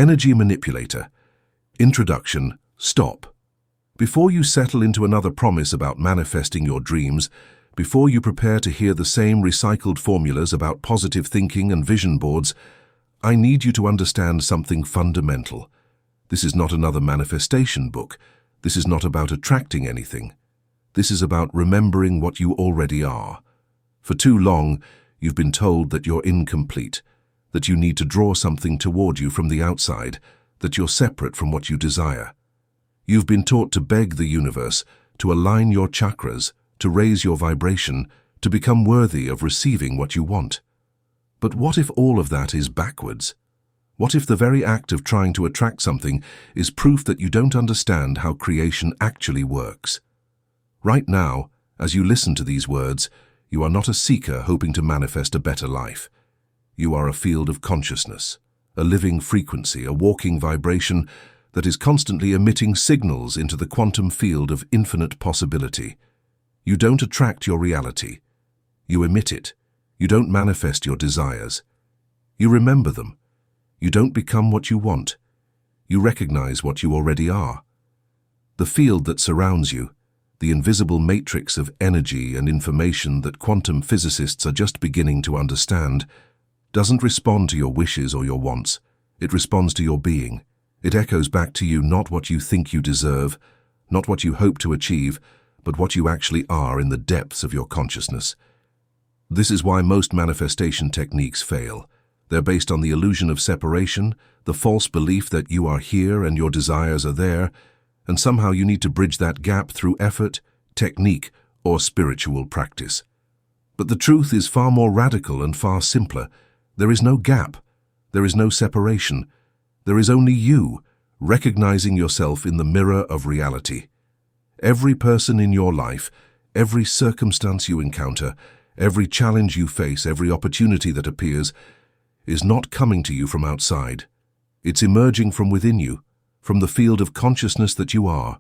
Energy manipulator. Introduction. Stop. Before you settle into another promise about manifesting your dreams, before you prepare to hear the same recycled formulas about positive thinking and vision boards, I need you to understand something fundamental. This is not another manifestation book. This is not about attracting anything. This is about remembering what you already are. For too long, you've been told that you're incomplete, that you need to draw something toward you from the outside, that you're separate from what you desire. You've been taught to beg the universe, to align your chakras, to raise your vibration, to become worthy of receiving what you want. But what if all of that is backwards? What if the very act of trying to attract something is proof that you don't understand how creation actually works? Right now, as you listen to these words, you are not a seeker hoping to manifest a better life. You are a field of consciousness, a living frequency, a walking vibration that is constantly emitting signals into the quantum field of infinite possibility. You don't attract your reality. You emit it. You don't manifest your desires. You remember them. You don't become what you want. You recognize what you already are. The field that surrounds you, the invisible matrix of energy and information that quantum physicists are just beginning to understand, doesn't respond to your wishes or your wants. It responds to your being. It echoes back to you not what you think you deserve, not what you hope to achieve, but what you actually are in the depths of your consciousness. This is why most manifestation techniques fail. They're based on the illusion of separation, the false belief that you are here and your desires are there, and somehow you need to bridge that gap through effort, technique, or spiritual practice. But the truth is far more radical and far simpler. There is no gap. There is no separation. There is only you, recognizing yourself in the mirror of reality. Every person in your life, every circumstance you encounter, every challenge you face, every opportunity that appears, is not coming to you from outside. It's emerging from within you, from the field of consciousness that you are,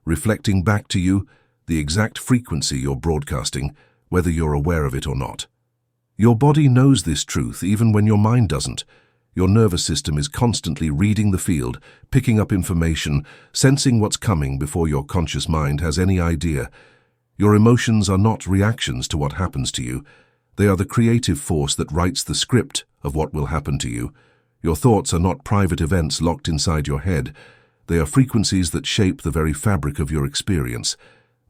reflecting back to you the exact frequency you're broadcasting, whether you're aware of it or not. Your body knows this truth even when your mind doesn't. Your nervous system is constantly reading the field, picking up information, sensing what's coming before your conscious mind has any idea. Your emotions are not reactions to what happens to you. They are the creative force that writes the script of what will happen to you. Your thoughts are not private events locked inside your head. They are frequencies that shape the very fabric of your experience.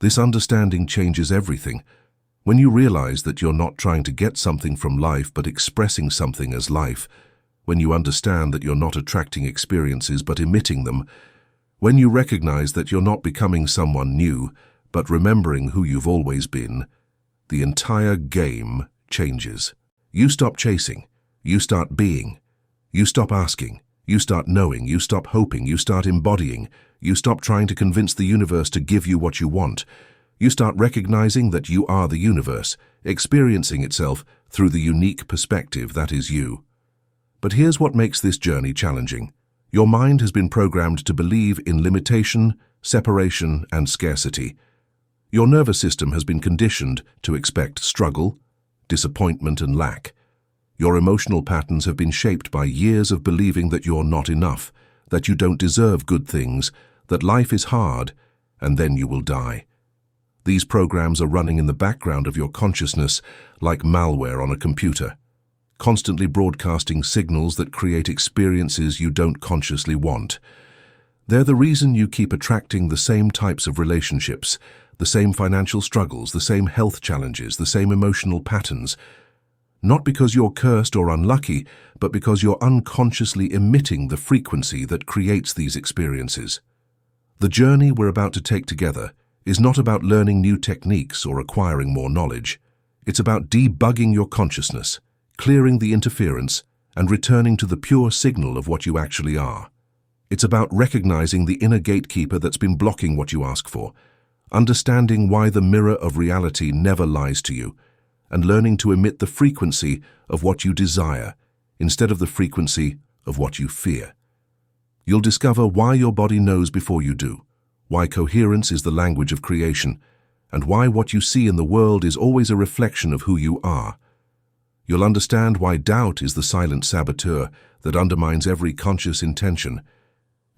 This understanding changes everything. When you realize that you're not trying to get something from life but expressing something as life, when you understand that you're not attracting experiences but emitting them, when you recognize that you're not becoming someone new but remembering who you've always been, the entire game changes. You stop chasing. You start being. You stop asking. You start knowing. You stop hoping. You start embodying. You stop trying to convince the universe to give you what you want. You start recognizing that you are the universe, experiencing itself through the unique perspective that is you. But here's what makes this journey challenging. Your mind has been programmed to believe in limitation, separation, and scarcity. Your nervous system has been conditioned to expect struggle, disappointment, and lack. Your emotional patterns have been shaped by years of believing that you're not enough, that you don't deserve good things, that life is hard, and then you will die. These programs are running in the background of your consciousness like malware on a computer, constantly broadcasting signals that create experiences you don't consciously want. They're the reason you keep attracting the same types of relationships, the same financial struggles, the same health challenges, the same emotional patterns. Not because you're cursed or unlucky, but because you're unconsciously emitting the frequency that creates these experiences. The journey we're about to take together is not about learning new techniques or acquiring more knowledge. It's about debugging your consciousness, clearing the interference, and returning to the pure signal of what you actually are. It's about recognizing the inner gatekeeper that's been blocking what you ask for, understanding why the mirror of reality never lies to you, and learning to emit the frequency of what you desire instead of the frequency of what you fear. You'll discover why your body knows before you do, why coherence is the language of creation, and why what you see in the world is always a reflection of who you are. You'll understand why doubt is the silent saboteur that undermines every conscious intention,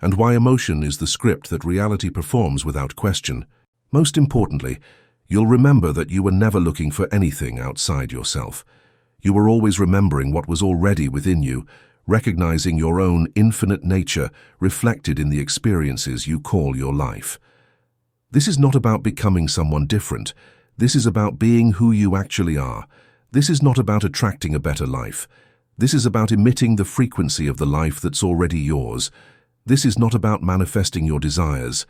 and why emotion is the script that reality performs without question. Most importantly, you'll remember that you were never looking for anything outside yourself. You were always remembering what was already within you, recognizing your own infinite nature reflected in the experiences you call your life. This is not about becoming someone different. This is about being who you actually are. This is not about attracting a better life. This is about emitting the frequency of the life that's already yours. This is not about manifesting your desires.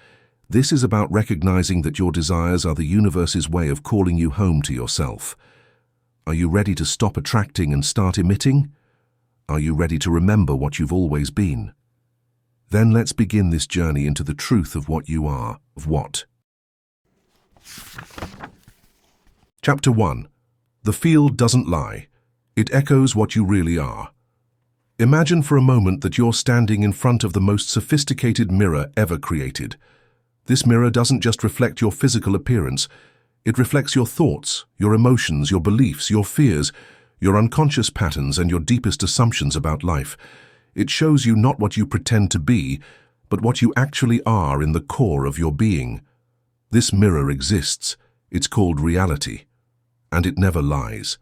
This is about recognizing that your desires are the universe's way of calling you home to yourself. Are you ready to stop attracting and start emitting? Are you ready to remember what you've always been? Then let's begin this journey into the truth of what you are, of what. Chapter 1. The field doesn't lie. It echoes what you really are. Imagine for a moment that you're standing in front of the most sophisticated mirror ever created. This mirror doesn't just reflect your physical appearance. It reflects your thoughts, your emotions, your beliefs, your fears, your unconscious patterns, and your deepest assumptions about life. It shows you not what you pretend to be, but what you actually are in the core of your being. This mirror exists. It's called reality. And it never lies.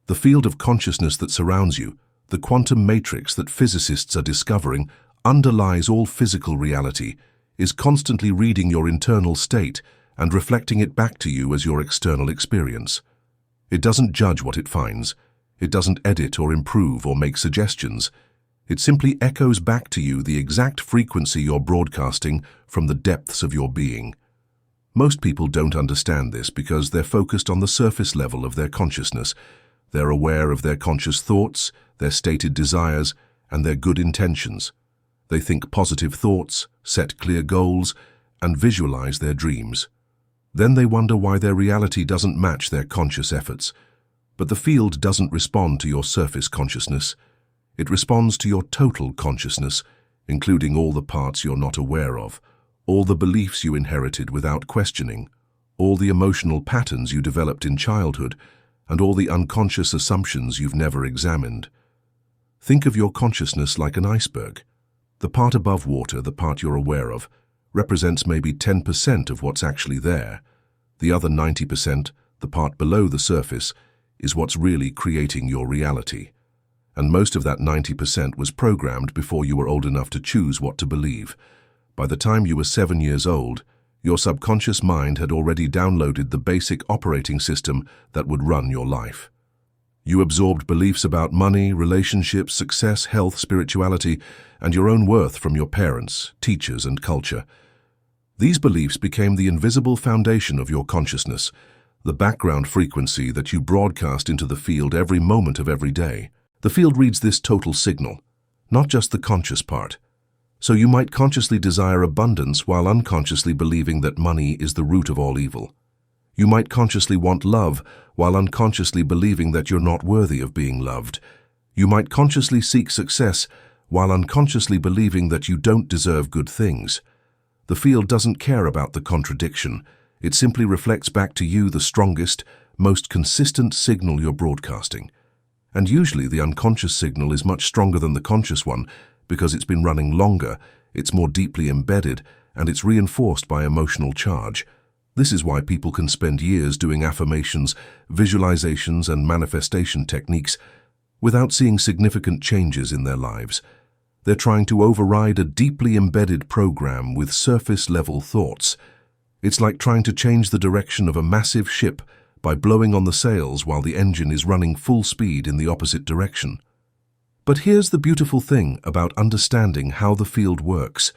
The field of consciousness that surrounds you, the quantum matrix that physicists are discovering, underlies all physical reality, is constantly reading your internal state and reflecting it back to you as your external experience. It doesn't judge what it finds. It doesn't edit or improve or make suggestions. It simply echoes back to you the exact frequency you're broadcasting from the depths of your being. Most people don't understand this because they're focused on the surface level of their consciousness. They're aware of their conscious thoughts, their stated desires, and their good intentions. They think positive thoughts, set clear goals, and visualize their dreams. Then they wonder why their reality doesn't match their conscious efforts. But the field doesn't respond to your surface consciousness. It responds to your total consciousness, including all the parts you're not aware of, all the beliefs you inherited without questioning, all the emotional patterns you developed in childhood, and all the unconscious assumptions you've never examined. Think of your consciousness like an iceberg. The part above water, the part you're aware of, represents maybe 10% of what's actually there. The other 90%, the part below the surface, is what's really creating your reality. And most of that 90% was programmed before you were old enough to choose what to believe. By the time you were 7 years old, your subconscious mind had already downloaded the basic operating system that would run your life. You absorbed beliefs about money, relationships, success, health, spirituality, and your own worth from your parents, teachers, and culture. These beliefs became the invisible foundation of your consciousness, the background frequency that you broadcast into the field every moment of every day. The field reads this total signal, not just the conscious part. So you might consciously desire abundance while unconsciously believing that money is the root of all evil. You might consciously want love while unconsciously believing that you're not worthy of being loved. You might consciously seek success while unconsciously believing that you don't deserve good things. The field doesn't care about the contradiction. It simply reflects back to you the strongest, most consistent signal you're broadcasting. And usually the unconscious signal is much stronger than the conscious one because it's been running longer, it's more deeply embedded, and it's reinforced by emotional charge. This is why people can spend years doing affirmations, visualizations, and manifestation techniques without seeing significant changes in their lives. They're trying to override a deeply embedded program with surface-level thoughts. It's like trying to change the direction of a massive ship by blowing on the sails while the engine is running full speed in the opposite direction. But here's the beautiful thing about understanding how the field works.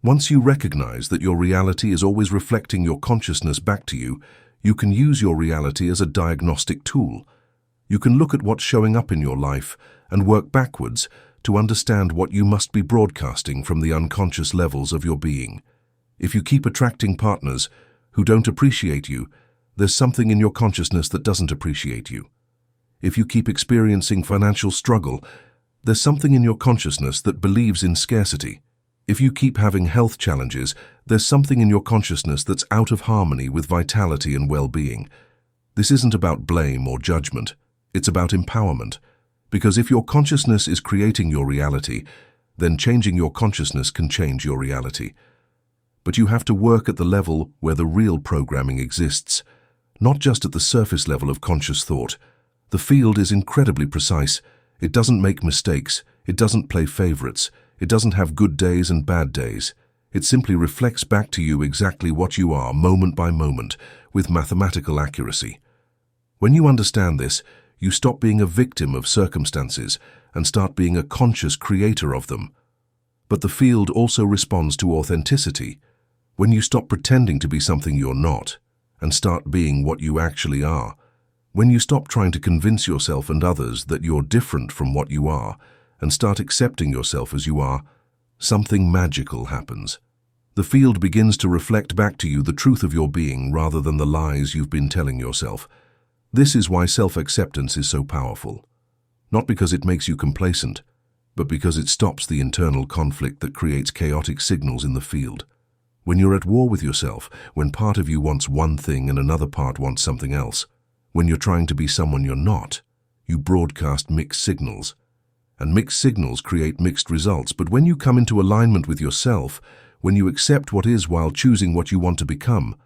Once you recognize that your reality is always reflecting your consciousness back to you, you can use your reality as a diagnostic tool. You can look at what's showing up in your life and work backwards to understand what you must be broadcasting from the unconscious levels of your being. If you keep attracting partners who don't appreciate you, there's something in your consciousness that doesn't appreciate you. If you keep experiencing financial struggle, there's something in your consciousness that believes in scarcity. If you keep having health challenges, there's something in your consciousness that's out of harmony with vitality and well-being. This isn't about blame or judgment. It's about empowerment. Because if your consciousness is creating your reality, then changing your consciousness can change your reality. But you have to work at the level where the real programming exists, not just at the surface level of conscious thought. The field is incredibly precise. It doesn't make mistakes. It doesn't play favorites. It doesn't have good days and bad days. It simply reflects back to you exactly what you are, moment by moment, with mathematical accuracy. When you understand this, you stop being a victim of circumstances and start being a conscious creator of them. But the field also responds to authenticity. When you stop pretending to be something you're not and start being what you actually are, when you stop trying to convince yourself and others that you're different from what you are and start accepting yourself as you are, something magical happens. The field begins to reflect back to you the truth of your being rather than the lies you've been telling yourself. This is why self-acceptance is so powerful. Not because it makes you complacent, but because it stops the internal conflict that creates chaotic signals in the field. When you're at war with yourself, when part of you wants one thing and another part wants something else, when you're trying to be someone you're not, you broadcast mixed signals. And mixed signals create mixed results. But when you come into alignment with yourself, when you accept what is while choosing what you want to become,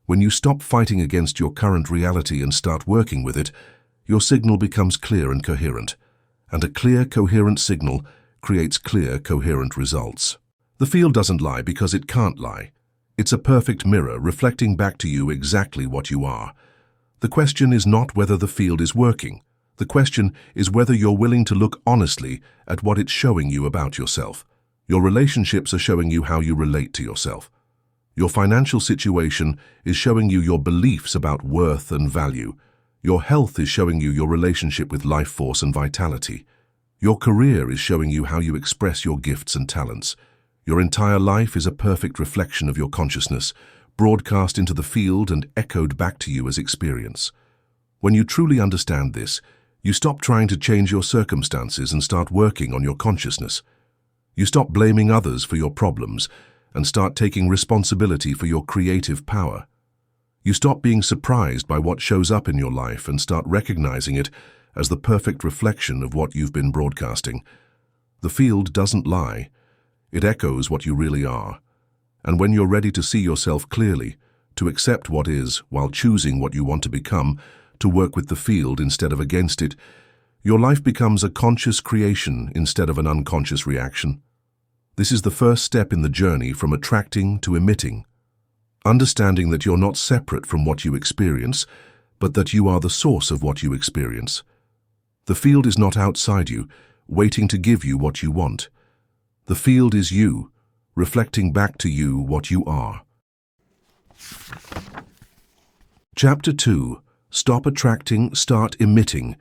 when you stop fighting against your current reality and start working with it, your signal becomes clear and coherent. And a clear, coherent signal creates clear, coherent results. The field doesn't lie because it can't lie. It's a perfect mirror reflecting back to you exactly what you are. The question is not whether the field is working. The question is whether you're willing to look honestly at what it's showing you about yourself. Your relationships are showing you how you relate to yourself. Your financial situation is showing you your beliefs about worth and value. Your health is showing you your relationship with life force and vitality. Your career is showing you how you express your gifts and talents. Your entire life is a perfect reflection of your consciousness, broadcast into the field and echoed back to you as experience. When you truly understand this, you stop trying to change your circumstances and start working on your consciousness. You stop blaming others for your problems and start taking responsibility for your creative power. You stop being surprised by what shows up in your life and start recognizing it as the perfect reflection of what you've been broadcasting. The field doesn't lie. It echoes what you really are. And when you're ready to see yourself clearly, to accept what is while choosing what you want to become, to work with the field instead of against it, your life becomes a conscious creation instead of an unconscious reaction. This is the first step in the journey from attracting to emitting. Understanding that you're not separate from what you experience, but that you are the source of what you experience. The field is not outside you, waiting to give you what you want. The field is you, reflecting back to you what you are. Chapter 2. Stop attracting, start emitting.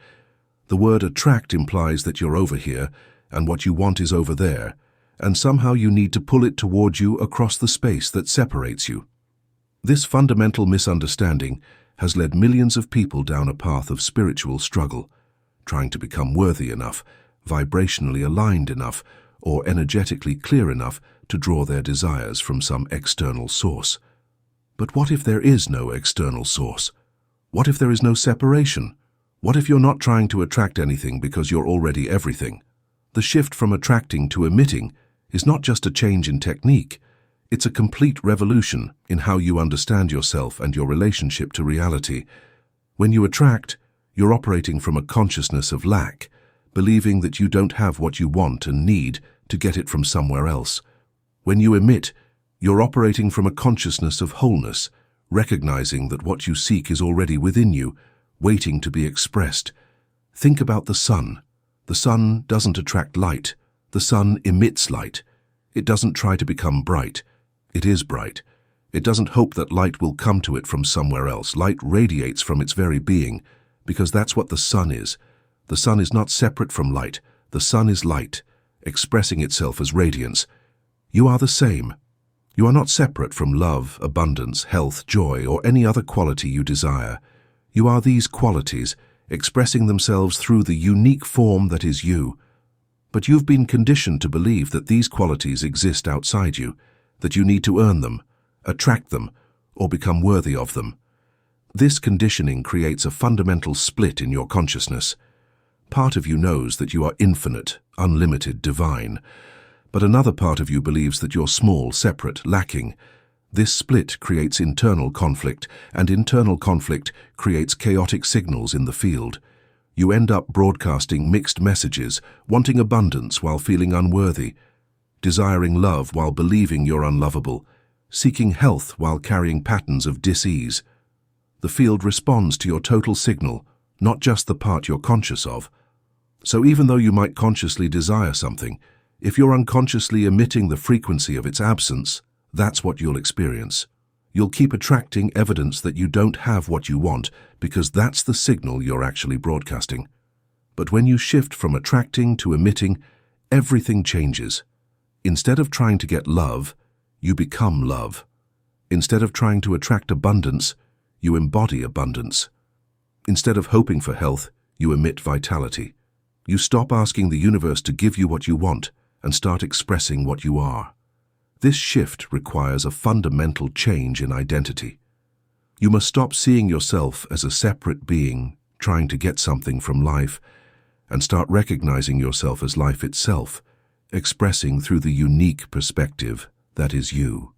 The word attract implies that you're over here, and what you want is over there, and somehow you need to pull it toward you across the space that separates you. This fundamental misunderstanding has led millions of people down a path of spiritual struggle, trying to become worthy enough, vibrationally aligned enough, or energetically clear enough to draw their desires from some external source. But what if there is no external source? What if there is no separation? What if you're not trying to attract anything because you're already everything? The shift from attracting to emitting is not just a change in technique. It's a complete revolution in how you understand yourself and your relationship to reality. When you attract, you're operating from a consciousness of lack, believing that you don't have what you want and need to get it from somewhere else. When you emit, you're operating from a consciousness of wholeness, recognizing that what you seek is already within you, waiting to be expressed. Think about the sun. The sun doesn't attract light. The sun emits light. It doesn't try to become bright. It is bright. It doesn't hope that light will come to it from somewhere else. Light radiates from its very being, because that's what the sun is. The sun is not separate from light. The sun is light, expressing itself as radiance. You are the same. You are not separate from love, abundance, health, joy, or any other quality you desire. You are these qualities, expressing themselves through the unique form that is you. But you've been conditioned to believe that these qualities exist outside you, that you need to earn them, attract them, or become worthy of them. This conditioning creates a fundamental split in your consciousness. Part of you knows that you are infinite, unlimited, divine, but another part of you believes that you're small, separate, lacking. This split creates internal conflict, and internal conflict creates chaotic signals in the field. You end up broadcasting mixed messages, wanting abundance while feeling unworthy, desiring love while believing you're unlovable, seeking health while carrying patterns of dis-ease. The field responds to your total signal, not just the part you're conscious of. So even though you might consciously desire something, if you're unconsciously emitting the frequency of its absence, that's what you'll experience. You'll keep attracting evidence that you don't have what you want because that's the signal you're actually broadcasting. But when you shift from attracting to emitting, everything changes. Instead of trying to get love, you become love. Instead of trying to attract abundance, you embody abundance. Instead of hoping for health, you emit vitality. You stop asking the universe to give you what you want and start expressing what you are. This shift requires a fundamental change in identity. You must stop seeing yourself as a separate being trying to get something from life and start recognizing yourself as life itself, expressing through the unique perspective that is you.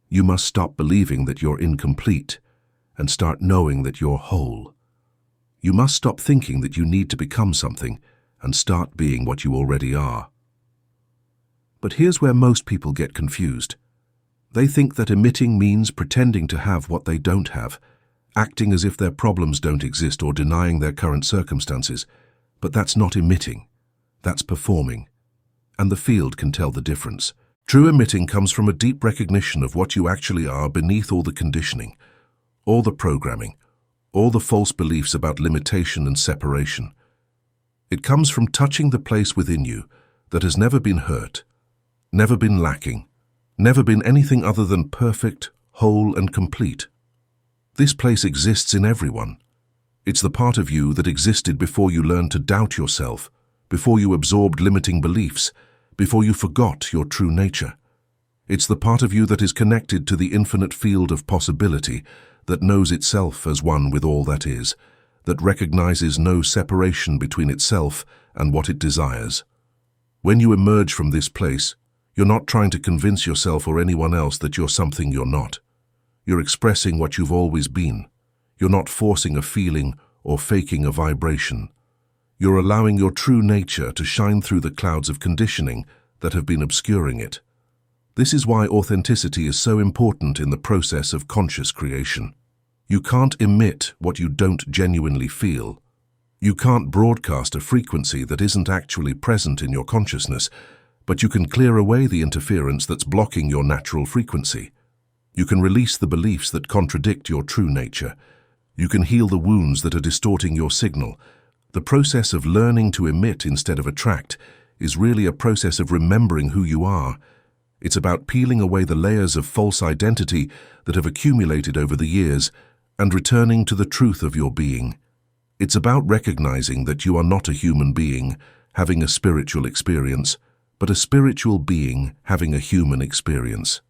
You must stop believing that you're incomplete and start knowing that you're whole. You must stop thinking that you need to become something and start being what you already are. But here's where most people get confused. They think that emitting means pretending to have what they don't have, acting as if their problems don't exist or denying their current circumstances. But that's not emitting. That's performing. And the field can tell the difference. True emitting comes from a deep recognition of what you actually are beneath all the conditioning, all the programming, all the false beliefs about limitation and separation. It comes from touching the place within you that has never been hurt, never been lacking, never been anything other than perfect, whole, and complete. This place exists in everyone. It's the part of you that existed before you learned to doubt yourself, before you absorbed limiting beliefs, before you forgot your true nature. It's the part of you that is connected to the infinite field of possibility, that knows itself as one with all that is, that recognizes no separation between itself and what it desires. When you emerge from this place, you're not trying to convince yourself or anyone else that you're something you're not. You're expressing what you've always been. You're not forcing a feeling or faking a vibration. You're allowing your true nature to shine through the clouds of conditioning that have been obscuring it. This is why authenticity is so important in the process of conscious creation. You can't emit what you don't genuinely feel. You can't broadcast a frequency that isn't actually present in your consciousness, but you can clear away the interference that's blocking your natural frequency. You can release the beliefs that contradict your true nature. You can heal the wounds that are distorting your signal. The process of learning to emit instead of attract is really a process of remembering who you are. It's about peeling away the layers of false identity that have accumulated over the years and returning to the truth of your being. It's about recognizing that you are not a human being having a spiritual experience, but a spiritual being having a human experience.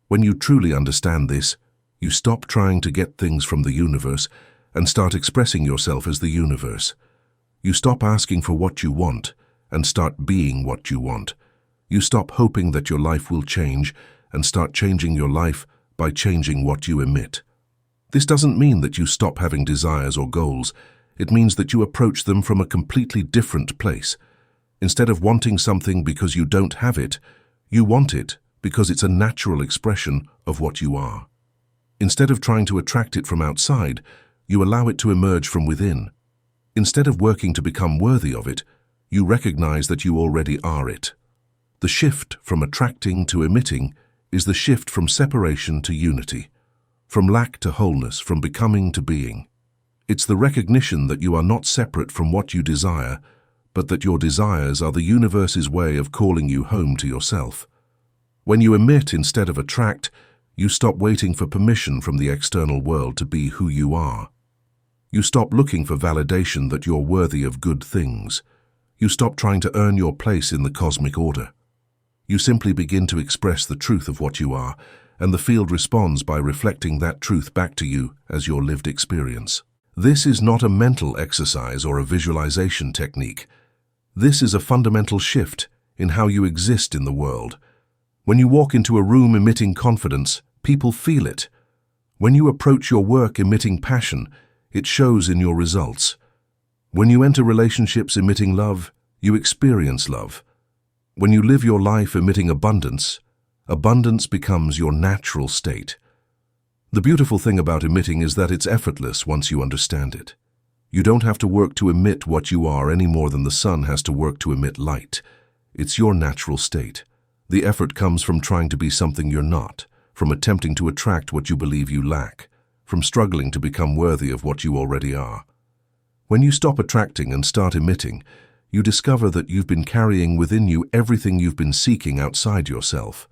When you truly understand this, you stop trying to get things from the universe and start expressing yourself as the universe. You stop asking for what you want and start being what you want. You stop hoping that your life will change and start changing your life by changing what you emit. This doesn't mean that you stop having desires or goals. It means that you approach them from a completely different place. Instead of wanting something because you don't have it, you want it because it's a natural expression of what you are. Instead of trying to attract it from outside, you allow it to emerge from within. Instead of working to become worthy of it, you recognize that you already are it. The shift from attracting to emitting is the shift from separation to unity, from lack to wholeness, from becoming to being. It's the recognition that you are not separate from what you desire, but that your desires are the universe's way of calling you home to yourself. When you emit instead of attract, you stop waiting for permission from the external world to be who you are. You stop looking for validation that you're worthy of good things. You stop trying to earn your place in the cosmic order. You simply begin to express the truth of what you are, and the field responds by reflecting that truth back to you as your lived experience. This is not a mental exercise or a visualization technique. This is a fundamental shift in how you exist in the world. When you walk into a room emitting confidence, people feel it. When you approach your work emitting passion, it shows in your results. When you enter relationships emitting love, you experience love. When you live your life emitting abundance, abundance becomes your natural state. The beautiful thing about emitting is that it's effortless once you understand it. You don't have to work to emit what you are any more than the sun has to work to emit light. It's your natural state. The effort comes from trying to be something you're not, from attempting to attract what you believe you lack, from struggling to become worthy of what you already are. When you stop attracting and start emitting, you discover that you've been carrying within you everything you've been seeking outside yourself.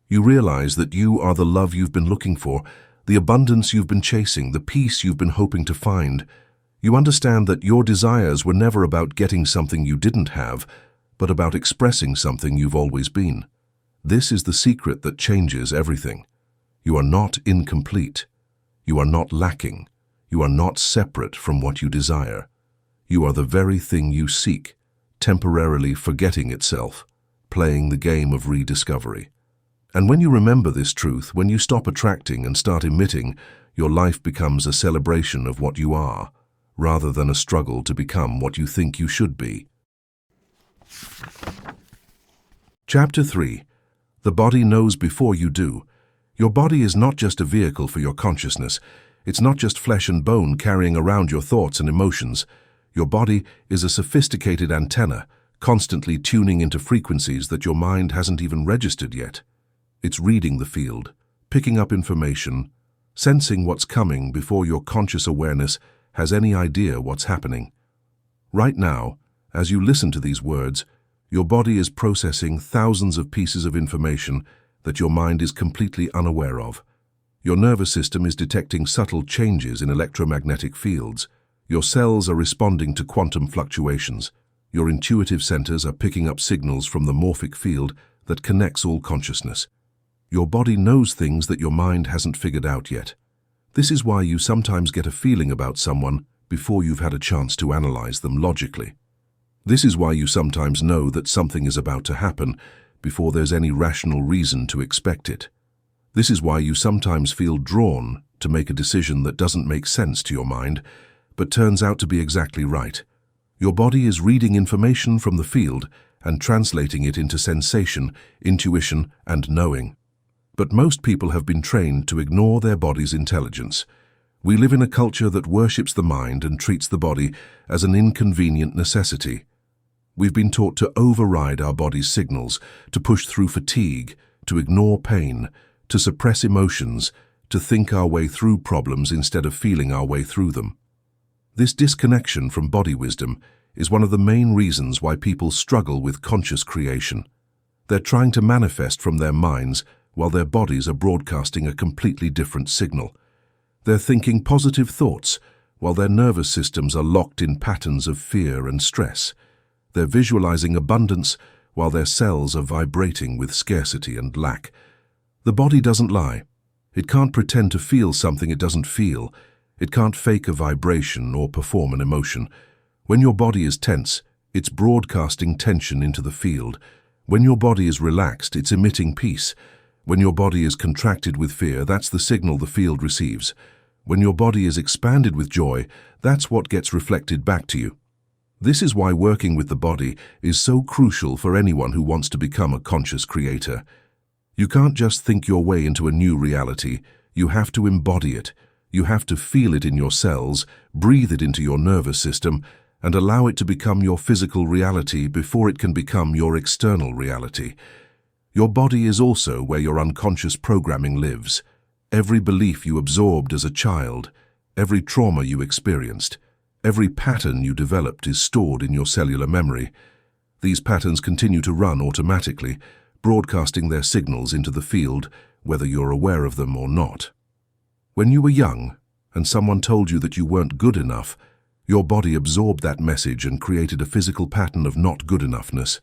You realize that you are the love you've been looking for, the abundance you've been chasing, the peace you've been hoping to find. You understand that your desires were never about getting something you didn't have, but about expressing something you've always been. This is the secret that changes everything. You are not incomplete. You are not lacking. You are not separate from what you desire. You are the very thing you seek, temporarily forgetting itself, playing the game of rediscovery. And when you remember this truth, when you stop attracting and start emitting, your life becomes a celebration of what you are, rather than a struggle to become what you think you should be. Chapter 3. The body knows before you do. Your body is not just a vehicle for your consciousness. It's not just flesh and bone carrying around your thoughts and emotions. Your body is a sophisticated antenna, constantly tuning into frequencies that your mind hasn't even registered yet. It's reading the field, picking up information, sensing what's coming before your conscious awareness has any idea what's happening. Right now, as you listen to these words, your body is processing thousands of pieces of information that your mind is completely unaware of. Your nervous system is detecting subtle changes in electromagnetic fields. Your cells are responding to quantum fluctuations. Your intuitive centers are picking up signals from the morphic field that connects all consciousness. Your body knows things that your mind hasn't figured out yet. This is why you sometimes get a feeling about someone before you've had a chance to analyze them logically. This is why you sometimes know that something is about to happen before there's any rational reason to expect it. This is why you sometimes feel drawn to make a decision that doesn't make sense to your mind, but turns out to be exactly right. Your body is reading information from the field and translating it into sensation, intuition, and knowing. But most people have been trained to ignore their body's intelligence. We live in a culture that worships the mind and treats the body as an inconvenient necessity. We've been taught to override our body's signals, to push through fatigue, to ignore pain, to suppress emotions, to think our way through problems instead of feeling our way through them. This disconnection from body wisdom is one of the main reasons why people struggle with conscious creation. They're trying to manifest from their minds while their bodies are broadcasting a completely different signal. They're thinking positive thoughts while their nervous systems are locked in patterns of fear and stress. They're visualizing abundance while their cells are vibrating with scarcity and lack. The body doesn't lie. It can't pretend to feel something it doesn't feel. It can't fake a vibration or perform an emotion. When your body is tense, it's broadcasting tension into the field. When your body is relaxed, it's emitting peace. When your body is contracted with fear, that's the signal the field receives. When your body is expanded with joy, that's what gets reflected back to you. This is why working with the body is so crucial for anyone who wants to become a conscious creator. You can't just think your way into a new reality. You have to embody it. You have to feel it in your cells, breathe it into your nervous system, and allow it to become your physical reality before it can become your external reality. Your body is also where your unconscious programming lives. Every belief you absorbed as a child, every trauma you experienced, every pattern you developed is stored in your cellular memory. These patterns continue to run automatically, broadcasting their signals into the field, whether you're aware of them or not. When you were young, and someone told you that you weren't good enough, your body absorbed that message and created a physical pattern of not good enoughness.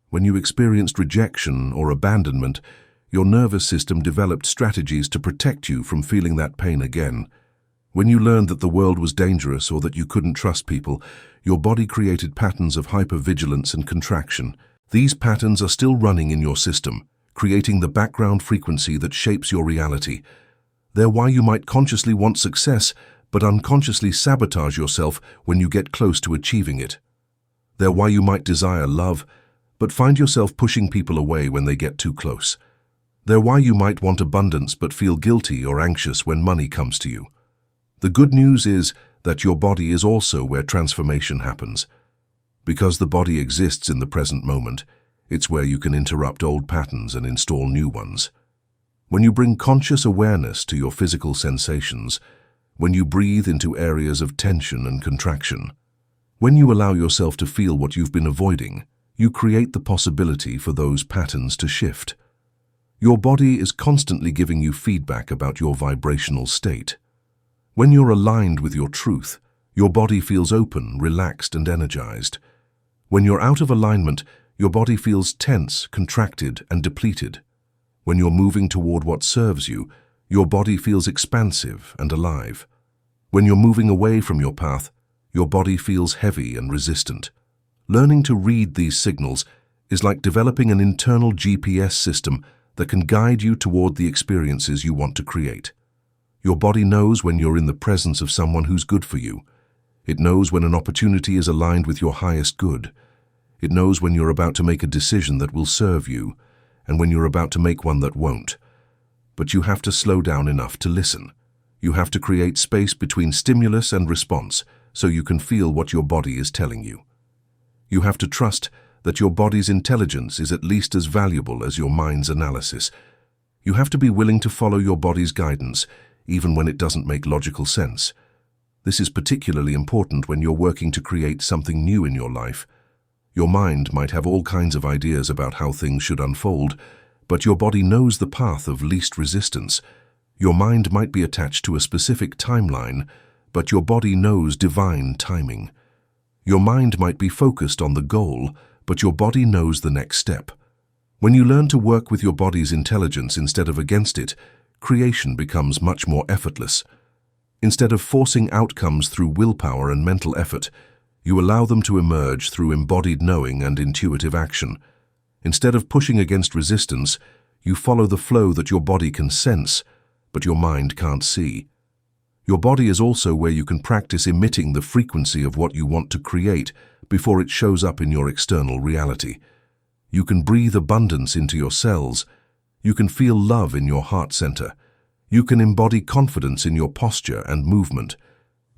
When you experienced rejection or abandonment, your nervous system developed strategies to protect you from feeling that pain again. When you learned that the world was dangerous or that you couldn't trust people, your body created patterns of hypervigilance and contraction. These patterns are still running in your system, creating the background frequency that shapes your reality. They're why you might consciously want success, but unconsciously sabotage yourself when you get close to achieving it. They're why you might desire love, but find yourself pushing people away when they get too close. They're why you might want abundance but feel guilty or anxious when money comes to you. The good news is that your body is also where transformation happens. Because the body exists in the present moment, it's where you can interrupt old patterns and install new ones. When you bring conscious awareness to your physical sensations, when you breathe into areas of tension and contraction, when you allow yourself to feel what you've been avoiding, you create the possibility for those patterns to shift. Your body is constantly giving you feedback about your vibrational state. When you're aligned with your truth, your body feels open, relaxed, and energized. When you're out of alignment, your body feels tense, contracted, and depleted. When you're moving toward what serves you, your body feels expansive and alive. When you're moving away from your path, your body feels heavy and resistant. Learning to read these signals is like developing an internal GPS system that can guide you toward the experiences you want to create. Your body knows when you're in the presence of someone who's good for you. It knows when an opportunity is aligned with your highest good. It knows when you're about to make a decision that will serve you, and when you're about to make one that won't. But you have to slow down enough to listen. You have to create space between stimulus and response so you can feel what your body is telling you. You have to trust that your body's intelligence is at least as valuable as your mind's analysis. You have to be willing to follow your body's guidance, even when it doesn't make logical sense. This is particularly important when you're working to create something new in your life. Your mind might have all kinds of ideas about how things should unfold, but your body knows the path of least resistance. Your mind might be attached to a specific timeline, but your body knows divine timing. Your mind might be focused on the goal, but your body knows the next step. When you learn to work with your body's intelligence instead of against it, creation becomes much more effortless. Instead of forcing outcomes through willpower and mental effort, you allow them to emerge through embodied knowing and intuitive action. Instead of pushing against resistance, you follow the flow that your body can sense, but your mind can't see. Your body is also where you can practice emitting the frequency of what you want to create before it shows up in your external reality. You can breathe abundance into your cells. You can feel love in your heart center. You can embody confidence in your posture and movement.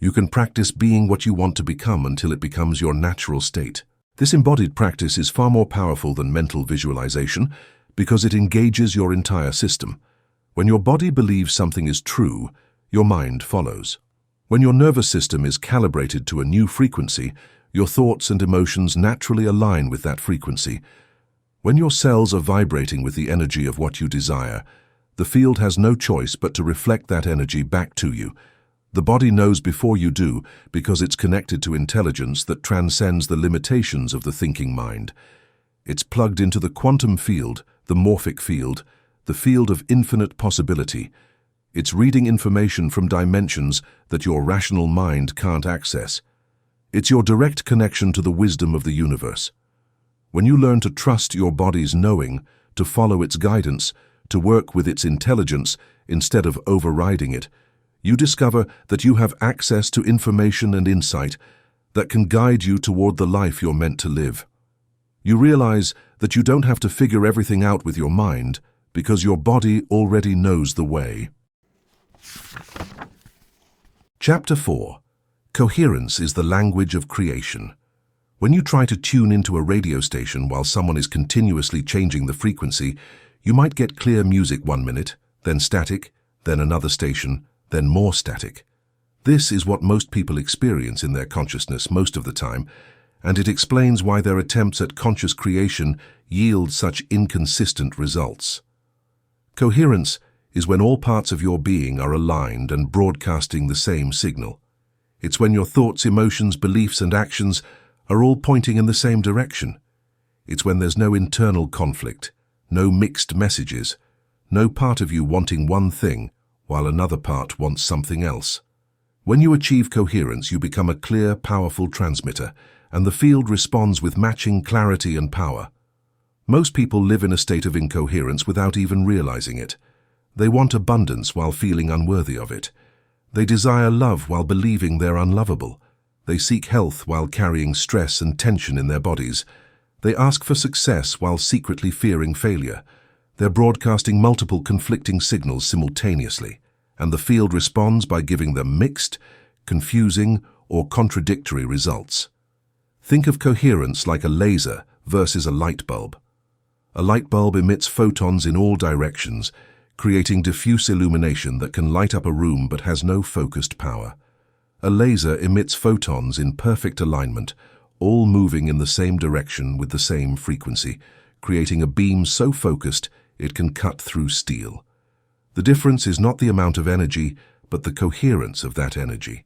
You can practice being what you want to become until it becomes your natural state. This embodied practice is far more powerful than mental visualization because it engages your entire system. When your body believes something is true, your mind follows. When your nervous system is calibrated to a new frequency, your thoughts and emotions naturally align with that frequency. When your cells are vibrating with the energy of what you desire, the field has no choice but to reflect that energy back to you. The body knows before you do because it's connected to intelligence that transcends the limitations of the thinking mind. It's plugged into the quantum field, the morphic field, the field of infinite possibility. It's reading information from dimensions that your rational mind can't access. It's your direct connection to the wisdom of the universe. When you learn to trust your body's knowing, to follow its guidance, to work with its intelligence instead of overriding it, you discover that you have access to information and insight that can guide you toward the life you're meant to live. You realize that you don't have to figure everything out with your mind because your body already knows the way. Chapter 4. Coherence is the language of creation. When you try to tune into a radio station while someone is continuously changing the frequency, you might get clear music 1 minute, then static, then another station, then more static. This is what most people experience in their consciousness most of the time, and it explains why their attempts at conscious creation yield such inconsistent results. Coherence is when all parts of your being are aligned and broadcasting the same signal. It's when your thoughts, emotions, beliefs, and actions are all pointing in the same direction. It's when there's no internal conflict, no mixed messages, no part of you wanting one thing while another part wants something else. When you achieve coherence, you become a clear, powerful transmitter, and the field responds with matching clarity and power. Most people live in a state of incoherence without even realizing it. They want abundance while feeling unworthy of it. They desire love while believing they're unlovable. They seek health while carrying stress and tension in their bodies. They ask for success while secretly fearing failure. They're broadcasting multiple conflicting signals simultaneously, and the field responds by giving them mixed, confusing, or contradictory results. Think of coherence like a laser versus a light bulb. A light bulb emits photons in all directions, creating diffuse illumination that can light up a room but has no focused power. A laser emits photons in perfect alignment, all moving in the same direction with the same frequency, creating a beam so focused it can cut through steel. The difference is not the amount of energy, but the coherence of that energy.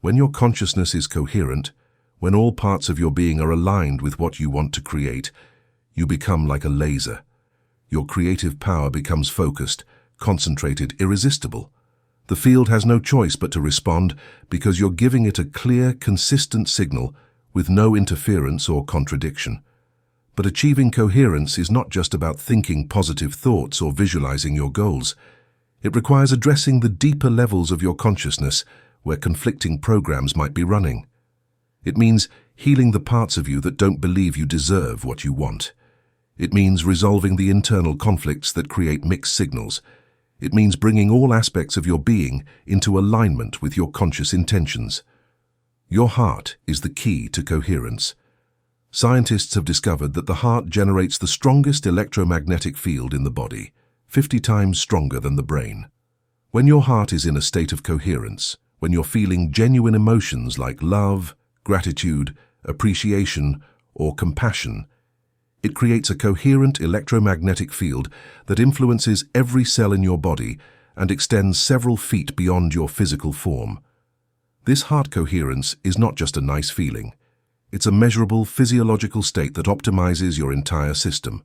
When your consciousness is coherent, when all parts of your being are aligned with what you want to create, you become like a laser. Your creative power becomes focused, concentrated, irresistible. The field has no choice but to respond because you're giving it a clear, consistent signal with no interference or contradiction. But achieving coherence is not just about thinking positive thoughts or visualizing your goals. It requires addressing the deeper levels of your consciousness where conflicting programs might be running. It means healing the parts of you that don't believe you deserve what you want. It means resolving the internal conflicts that create mixed signals. It means bringing all aspects of your being into alignment with your conscious intentions. Your heart is the key to coherence. Scientists have discovered that the heart generates the strongest electromagnetic field in the body, 50 times stronger than the brain. When your heart is in a state of coherence, when you're feeling genuine emotions like love, gratitude, appreciation, or compassion, it creates a coherent electromagnetic field that influences every cell in your body and extends several feet beyond your physical form. This heart coherence is not just a nice feeling. It's a measurable physiological state that optimizes your entire system.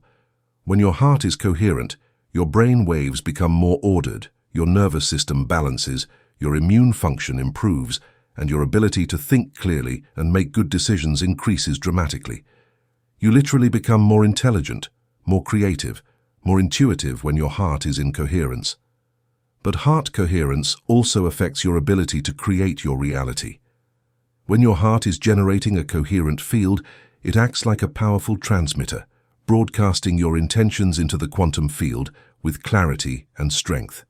When your heart is coherent, your brain waves become more ordered, your nervous system balances, your immune function improves, and your ability to think clearly and make good decisions increases dramatically. You literally become more intelligent, more creative, more intuitive when your heart is in coherence. But heart coherence also affects your ability to create your reality. When your heart is generating a coherent field, it acts like a powerful transmitter, broadcasting your intentions into the quantum field with clarity and strength.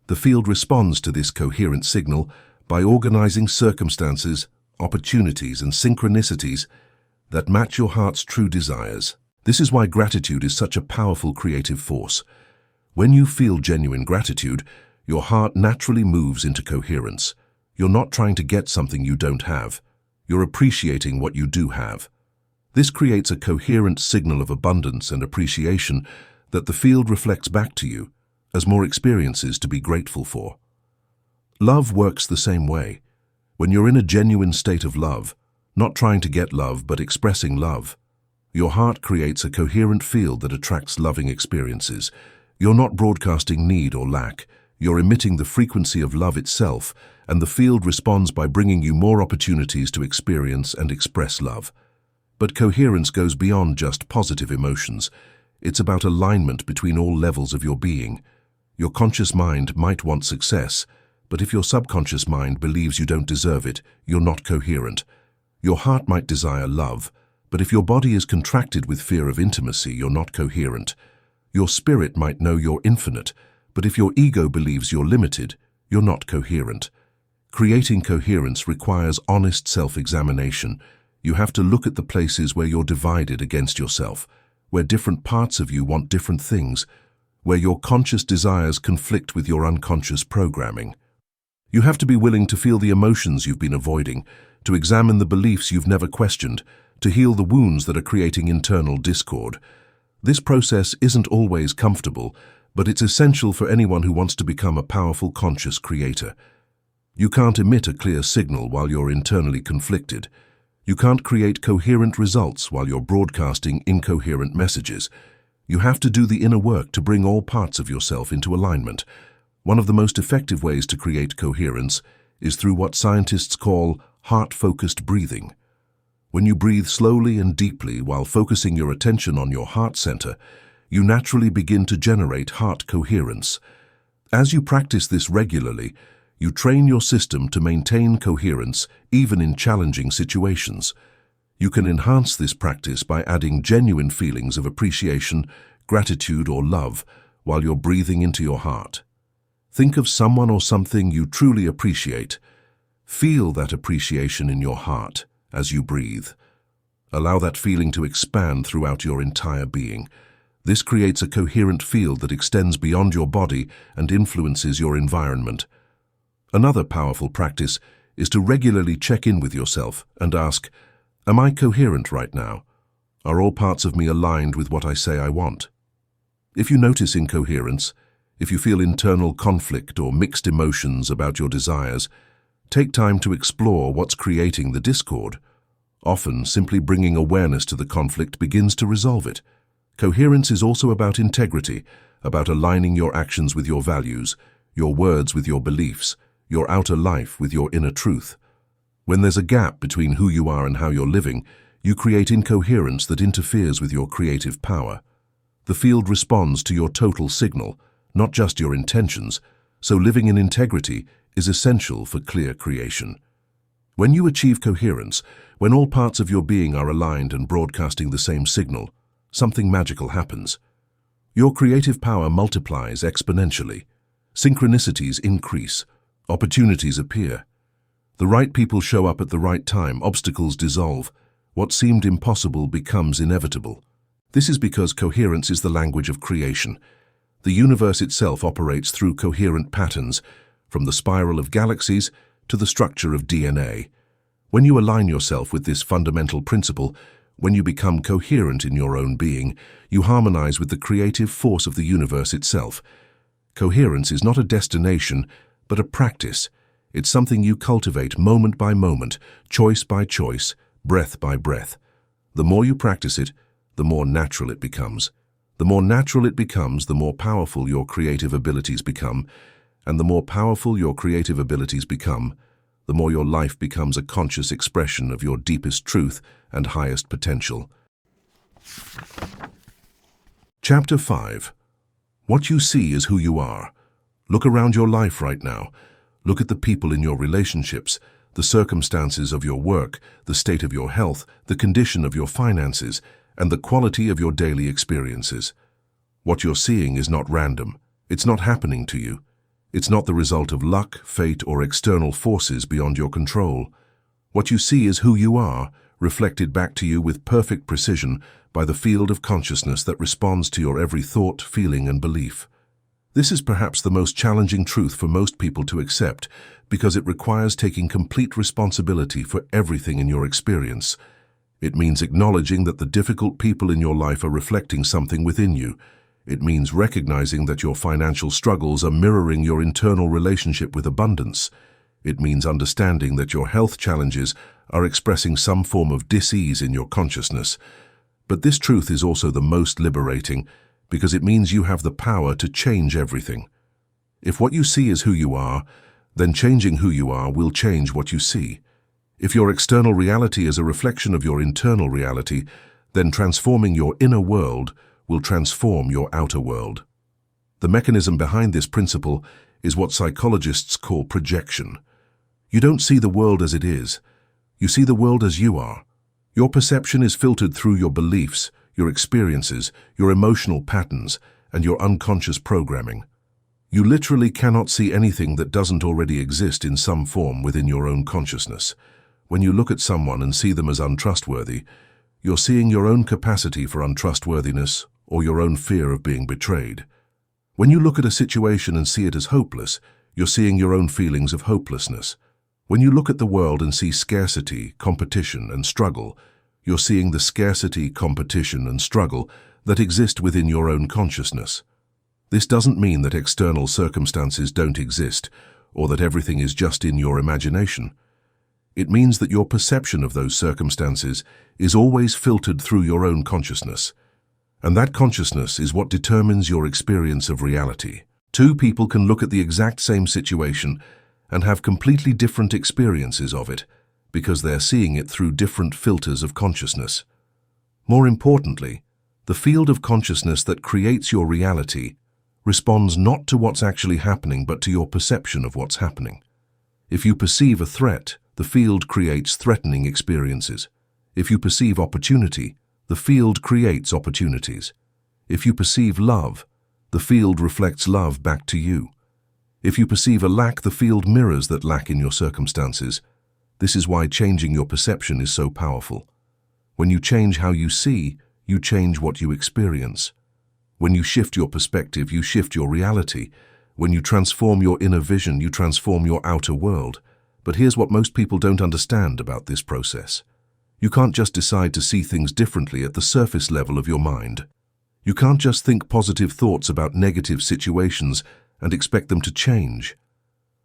The field responds to this coherent signal by organizing circumstances, opportunities, and synchronicities that match your heart's true desires. This is why gratitude is such a powerful creative force. When you feel genuine gratitude, your heart naturally moves into coherence. You're not trying to get something you don't have. You're appreciating what you do have. This creates a coherent signal of abundance and appreciation that the field reflects back to you as more experiences to be grateful for. Love works the same way. When you're in a genuine state of love, not trying to get love but expressing love, your heart creates a coherent field that attracts loving experiences. You're not broadcasting need or lack. You're emitting the frequency of love itself, and the field responds by bringing you more opportunities to experience and express love. But coherence goes beyond just positive emotions. It's about alignment between all levels of your being. Your conscious mind might want success, but if your subconscious mind believes you don't deserve it, you're not coherent. Your heart might desire love, but if your body is contracted with fear of intimacy, you're not coherent. Your spirit might know you're infinite, but if your ego believes you're limited, you're not coherent. Creating coherence requires honest self-examination. You have to look at the places where you're divided against yourself, where different parts of you want different things, where your conscious desires conflict with your unconscious programming. You have to be willing to feel the emotions you've been avoiding, to examine the beliefs you've never questioned, to heal the wounds that are creating internal discord. This process isn't always comfortable, but it's essential for anyone who wants to become a powerful conscious creator. You can't emit a clear signal while you're internally conflicted. You can't create coherent results while you're broadcasting incoherent messages. You have to do the inner work to bring all parts of yourself into alignment. One of the most effective ways to create coherence is through what scientists call heart-focused breathing. When you breathe slowly and deeply while focusing your attention on your heart center, you naturally begin to generate heart coherence. As you practice this regularly, you train your system to maintain coherence even in challenging situations. You can enhance this practice by adding genuine feelings of appreciation, gratitude, or love while you're breathing into your heart. Think of someone or something you truly appreciate. Feel that appreciation in your heart as you breathe. Allow that feeling to expand throughout your entire being. This creates a coherent field that extends beyond your body and influences your environment. Another powerful practice is to regularly check in with yourself and ask, am I coherent right now? Are all parts of me aligned with what I say I want? If you notice incoherence, if you feel internal conflict or mixed emotions about your desires, take time to explore what's creating the discord. Often, simply bringing awareness to the conflict begins to resolve it. Coherence is also about integrity, about aligning your actions with your values, your words with your beliefs, your outer life with your inner truth. When there's a gap between who you are and how you're living, you create incoherence that interferes with your creative power. The field responds to your total signal, not just your intentions, so living in integrity is essential for clear creation. When you achieve coherence, when all parts of your being are aligned and broadcasting the same signal, something magical happens. Your creative power multiplies exponentially. Synchronicities increase. Opportunities appear. The right people show up at the right time. Obstacles dissolve. What seemed impossible becomes inevitable. This is because coherence is the language of creation. The universe itself operates through coherent patterns, from the spiral of galaxies to the structure of DNA. When you align yourself with this fundamental principle, when you become coherent in your own being, you harmonize with the creative force of the universe itself. Coherence is not a destination, but a practice. It's something you cultivate moment by moment, choice by choice, breath by breath. The more you practice it, the more natural it becomes. The more natural it becomes, the more powerful your creative abilities become. And the more powerful your creative abilities become, the more your life becomes a conscious expression of your deepest truth and highest potential. Chapter 5. What you see is who you are. Look around your life right now. Look at the people in your relationships, the circumstances of your work, the state of your health, the condition of your finances, and the quality of your daily experiences. What you're seeing is not random. It's not happening to you. It's not the result of luck, fate, or external forces beyond your control. What you see is who you are, reflected back to you with perfect precision by the field of consciousness that responds to your every thought, feeling, and belief. This is perhaps the most challenging truth for most people to accept because it requires taking complete responsibility for everything in your experience. It means acknowledging that the difficult people in your life are reflecting something within you. It means recognizing that your financial struggles are mirroring your internal relationship with abundance. It means understanding that your health challenges are expressing some form of dis-ease in your consciousness. But this truth is also the most liberating because it means you have the power to change everything. If what you see is who you are, then changing who you are will change what you see. If your external reality is a reflection of your internal reality, then transforming your inner world will transform your outer world. The mechanism behind this principle is what psychologists call projection. You don't see the world as it is. You see the world as you are. Your perception is filtered through your beliefs, your experiences, your emotional patterns, and your unconscious programming. You literally cannot see anything that doesn't already exist in some form within your own consciousness. When you look at someone and see them as untrustworthy, you're seeing your own capacity for untrustworthiness or your own fear of being betrayed. When you look at a situation and see it as hopeless, you're seeing your own feelings of hopelessness. When you look at the world and see scarcity, competition, and struggle, you're seeing the scarcity, competition, and struggle that exist within your own consciousness. This doesn't mean that external circumstances don't exist or that everything is just in your imagination. It means that your perception of those circumstances is always filtered through your own consciousness. And that consciousness is what determines your experience of reality. Two people can look at the exact same situation and have completely different experiences of it because they're seeing it through different filters of consciousness. More importantly, the field of consciousness that creates your reality responds not to what's actually happening but to your perception of what's happening. If you perceive a threat, the field creates threatening experiences. If you perceive opportunity, the field creates opportunities. If you perceive love, the field reflects love back to you. If you perceive a lack, the field mirrors that lack in your circumstances. This is why changing your perception is so powerful. When you change how you see, you change what you experience. When you shift your perspective, you shift your reality. When you transform your inner vision, you transform your outer world. But here's what most people don't understand about this process. You can't just decide to see things differently at the surface level of your mind. You can't just think positive thoughts about negative situations and expect them to change.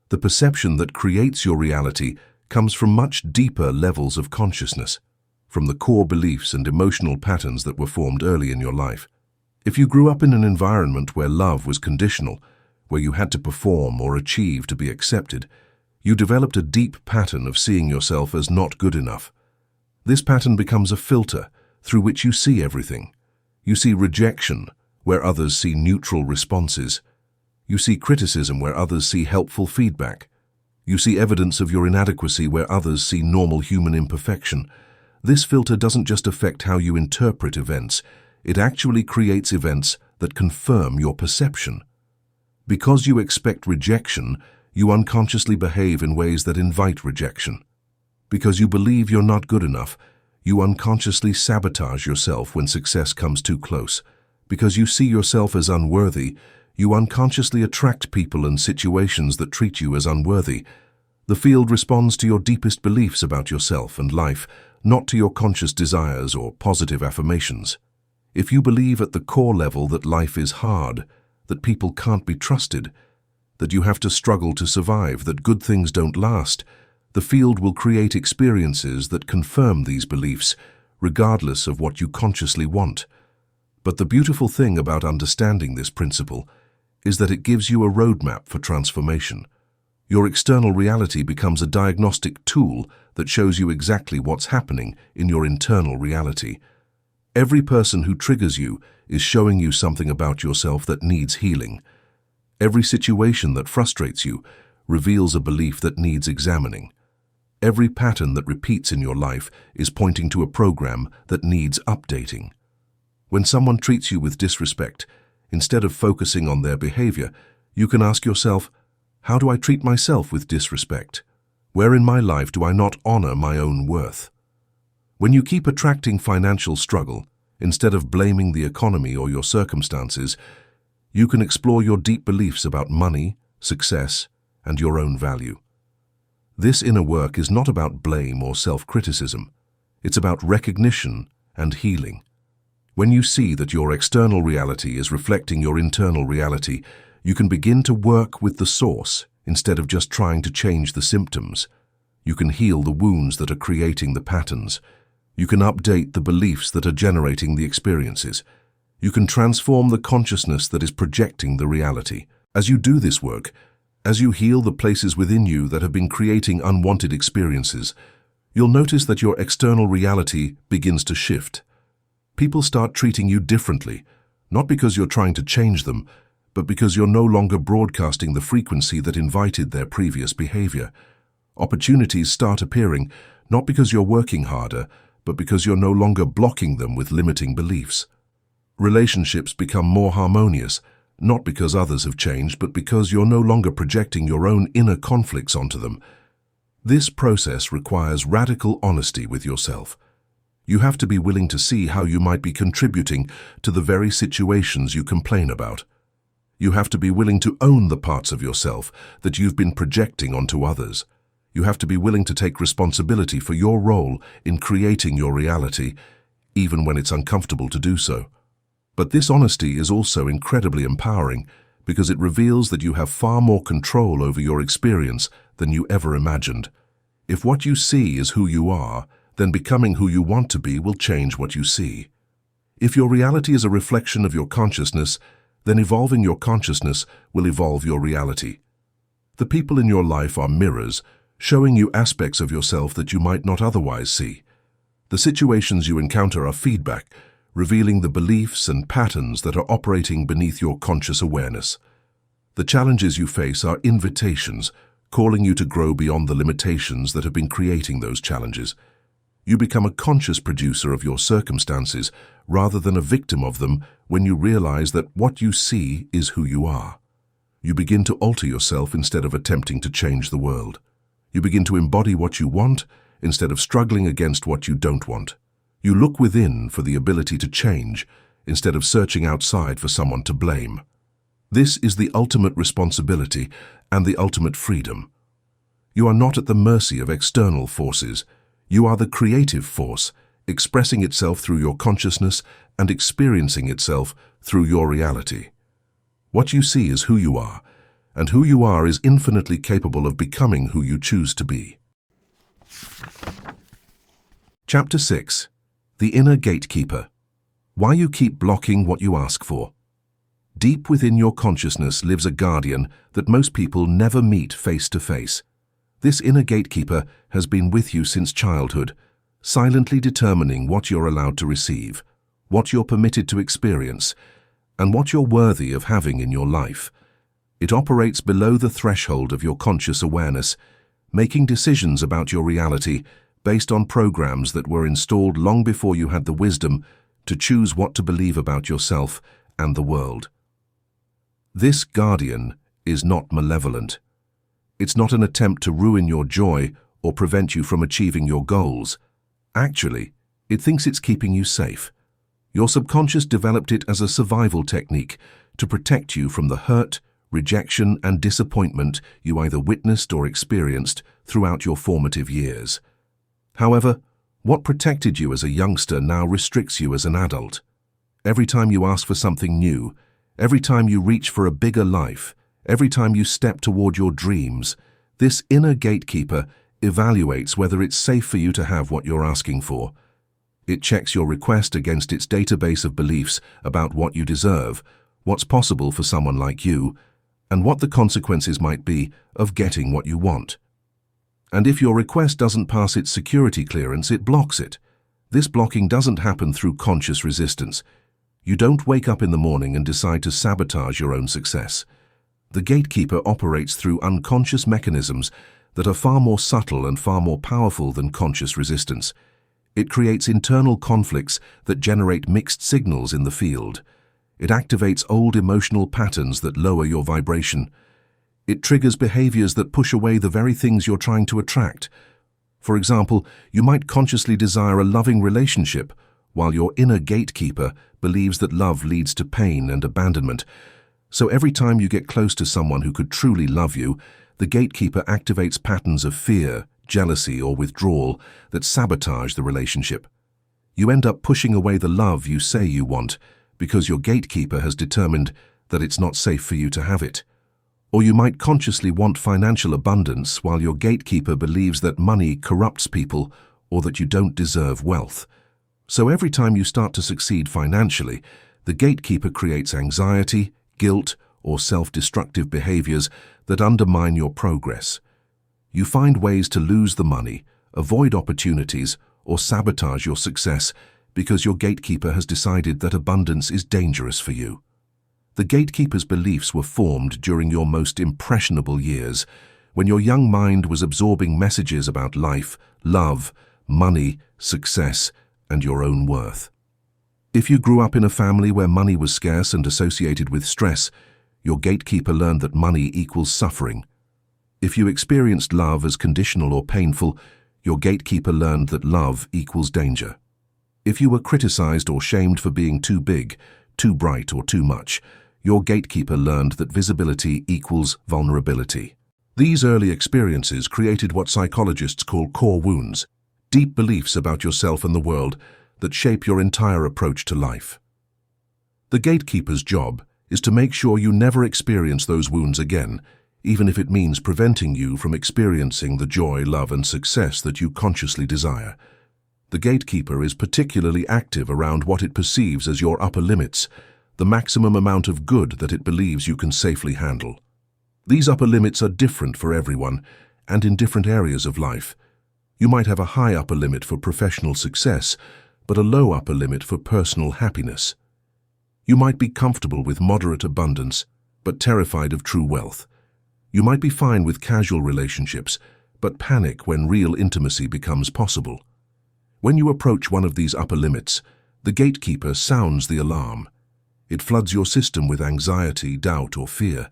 The perception that creates your reality comes from much deeper levels of consciousness, from the core beliefs and emotional patterns that were formed early in your life. If you grew up in an environment where love was conditional, where you had to perform or achieve to be accepted, you developed a deep pattern of seeing yourself as not good enough. This pattern becomes a filter through which you see everything. You see rejection where others see neutral responses. You see criticism where others see helpful feedback. You see evidence of your inadequacy where others see normal human imperfection. This filter doesn't just affect how you interpret events, it actually creates events that confirm your perception. Because you expect rejection, you unconsciously behave in ways that invite rejection. Because you believe you're not good enough, you unconsciously sabotage yourself when success comes too close. Because you see yourself as unworthy, you unconsciously attract people and situations that treat you as unworthy. The field responds to your deepest beliefs about yourself and life, not to your conscious desires or positive affirmations. If you believe at the core level that life is hard, that people can't be trusted, that you have to struggle to survive, that good things don't last, the field will create experiences that confirm these beliefs, regardless of what you consciously want. But the beautiful thing about understanding this principle is that it gives you a roadmap for transformation. Your external reality becomes a diagnostic tool that shows you exactly what's happening in your internal reality. Every person who triggers you is showing you something about yourself that needs healing. Every situation that frustrates you reveals a belief that needs examining. Every pattern that repeats in your life is pointing to a program that needs updating. When someone treats you with disrespect, instead of focusing on their behavior, you can ask yourself, how do I treat myself with disrespect? Where in my life do I not honor my own worth? When you keep attracting financial struggle, instead of blaming the economy or your circumstances, you can explore your deep beliefs about money, success, and your own value. This inner work is not about blame or self-criticism. It's about recognition and healing. When you see that your external reality is reflecting your internal reality, you can begin to work with the source instead of just trying to change the symptoms. You can heal the wounds that are creating the patterns. You can update the beliefs that are generating the experiences. You can transform the consciousness that is projecting the reality. As you do this work, as you heal the places within you that have been creating unwanted experiences, you'll notice that your external reality begins to shift. People start treating you differently, not because you're trying to change them, but because you're no longer broadcasting the frequency that invited their previous behavior. Opportunities start appearing, not because you're working harder, but because you're no longer blocking them with limiting beliefs. Relationships become more harmonious, not because others have changed, but because you're no longer projecting your own inner conflicts onto them. This process requires radical honesty with yourself. You have to be willing to see how you might be contributing to the very situations you complain about. You have to be willing to own the parts of yourself that you've been projecting onto others. You have to be willing to take responsibility for your role in creating your reality, even when it's uncomfortable to do so. But this honesty is also incredibly empowering because it reveals that you have far more control over your experience than you ever imagined. If what you see is who you are, then becoming who you want to be will change what you see. If your reality is a reflection of your consciousness, then evolving your consciousness will evolve your reality. The people in your life are mirrors, showing you aspects of yourself that you might not otherwise see. The situations you encounter are feedback, revealing the beliefs and patterns that are operating beneath your conscious awareness. The challenges you face are invitations, calling you to grow beyond the limitations that have been creating those challenges. You become a conscious producer of your circumstances rather than a victim of them when you realize that what you see is who you are. You begin to alter yourself instead of attempting to change the world. You begin to embody what you want instead of struggling against what you don't want. You look within for the ability to change instead of searching outside for someone to blame. This is the ultimate responsibility and the ultimate freedom. You are not at the mercy of external forces. You are the creative force, expressing itself through your consciousness and experiencing itself through your reality. What you see is who you are, and who you are is infinitely capable of becoming who you choose to be. Chapter 6. The Inner Gatekeeper. Why you keep blocking what you ask for. Deep within your consciousness lives a guardian that most people never meet face to face. This inner gatekeeper has been with you since childhood, silently determining what you're allowed to receive, what you're permitted to experience, and what you're worthy of having in your life. It operates below the threshold of your conscious awareness, making decisions about your reality based on programs that were installed long before you had the wisdom to choose what to believe about yourself and the world. This guardian is not malevolent. It's not an attempt to ruin your joy or prevent you from achieving your goals. Actually, it thinks it's keeping you safe. Your subconscious developed it as a survival technique to protect you from the hurt, rejection, and disappointment you either witnessed or experienced throughout your formative years. However, what protected you as a youngster now restricts you as an adult. Every time you ask for something new, every time you reach for a bigger life, every time you step toward your dreams, this inner gatekeeper evaluates whether it's safe for you to have what you're asking for. It checks your request against its database of beliefs about what you deserve, what's possible for someone like you, and what the consequences might be of getting what you want. And if your request doesn't pass its security clearance, it blocks it. This blocking doesn't happen through conscious resistance. You don't wake up in the morning and decide to sabotage your own success. The gatekeeper operates through unconscious mechanisms that are far more subtle and far more powerful than conscious resistance. It creates internal conflicts that generate mixed signals in the field. It activates old emotional patterns that lower your vibration. It triggers behaviors that push away the very things you're trying to attract. For example, you might consciously desire a loving relationship, while your inner gatekeeper believes that love leads to pain and abandonment. So every time you get close to someone who could truly love you, the gatekeeper activates patterns of fear, jealousy, or withdrawal that sabotage the relationship. You end up pushing away the love you say you want because your gatekeeper has determined that it's not safe for you to have it. Or you might consciously want financial abundance while your gatekeeper believes that money corrupts people or that you don't deserve wealth. So every time you start to succeed financially, the gatekeeper creates anxiety, guilt, or self-destructive behaviors that undermine your progress. You find ways to lose the money, avoid opportunities, or sabotage your success because your gatekeeper has decided that abundance is dangerous for you. The gatekeeper's beliefs were formed during your most impressionable years, when your young mind was absorbing messages about life, love, money, success, and your own worth. If you grew up in a family where money was scarce and associated with stress, your gatekeeper learned that money equals suffering. If you experienced love as conditional or painful, your gatekeeper learned that love equals danger. If you were criticized or shamed for being too big, too bright, or too much, your gatekeeper learned that visibility equals vulnerability. These early experiences created what psychologists call core wounds, deep beliefs about yourself and the world that shape your entire approach to life. The gatekeeper's job is to make sure you never experience those wounds again, even if it means preventing you from experiencing the joy, love, and success that you consciously desire. The gatekeeper is particularly active around what it perceives as your upper limits, the maximum amount of good that it believes you can safely handle. These upper limits are different for everyone and in different areas of life. You might have a high upper limit for professional success, but a low upper limit for personal happiness. You might be comfortable with moderate abundance, but terrified of true wealth. You might be fine with casual relationships, but panic when real intimacy becomes possible. When you approach one of these upper limits, the gatekeeper sounds the alarm. It floods your system with anxiety, doubt, or fear.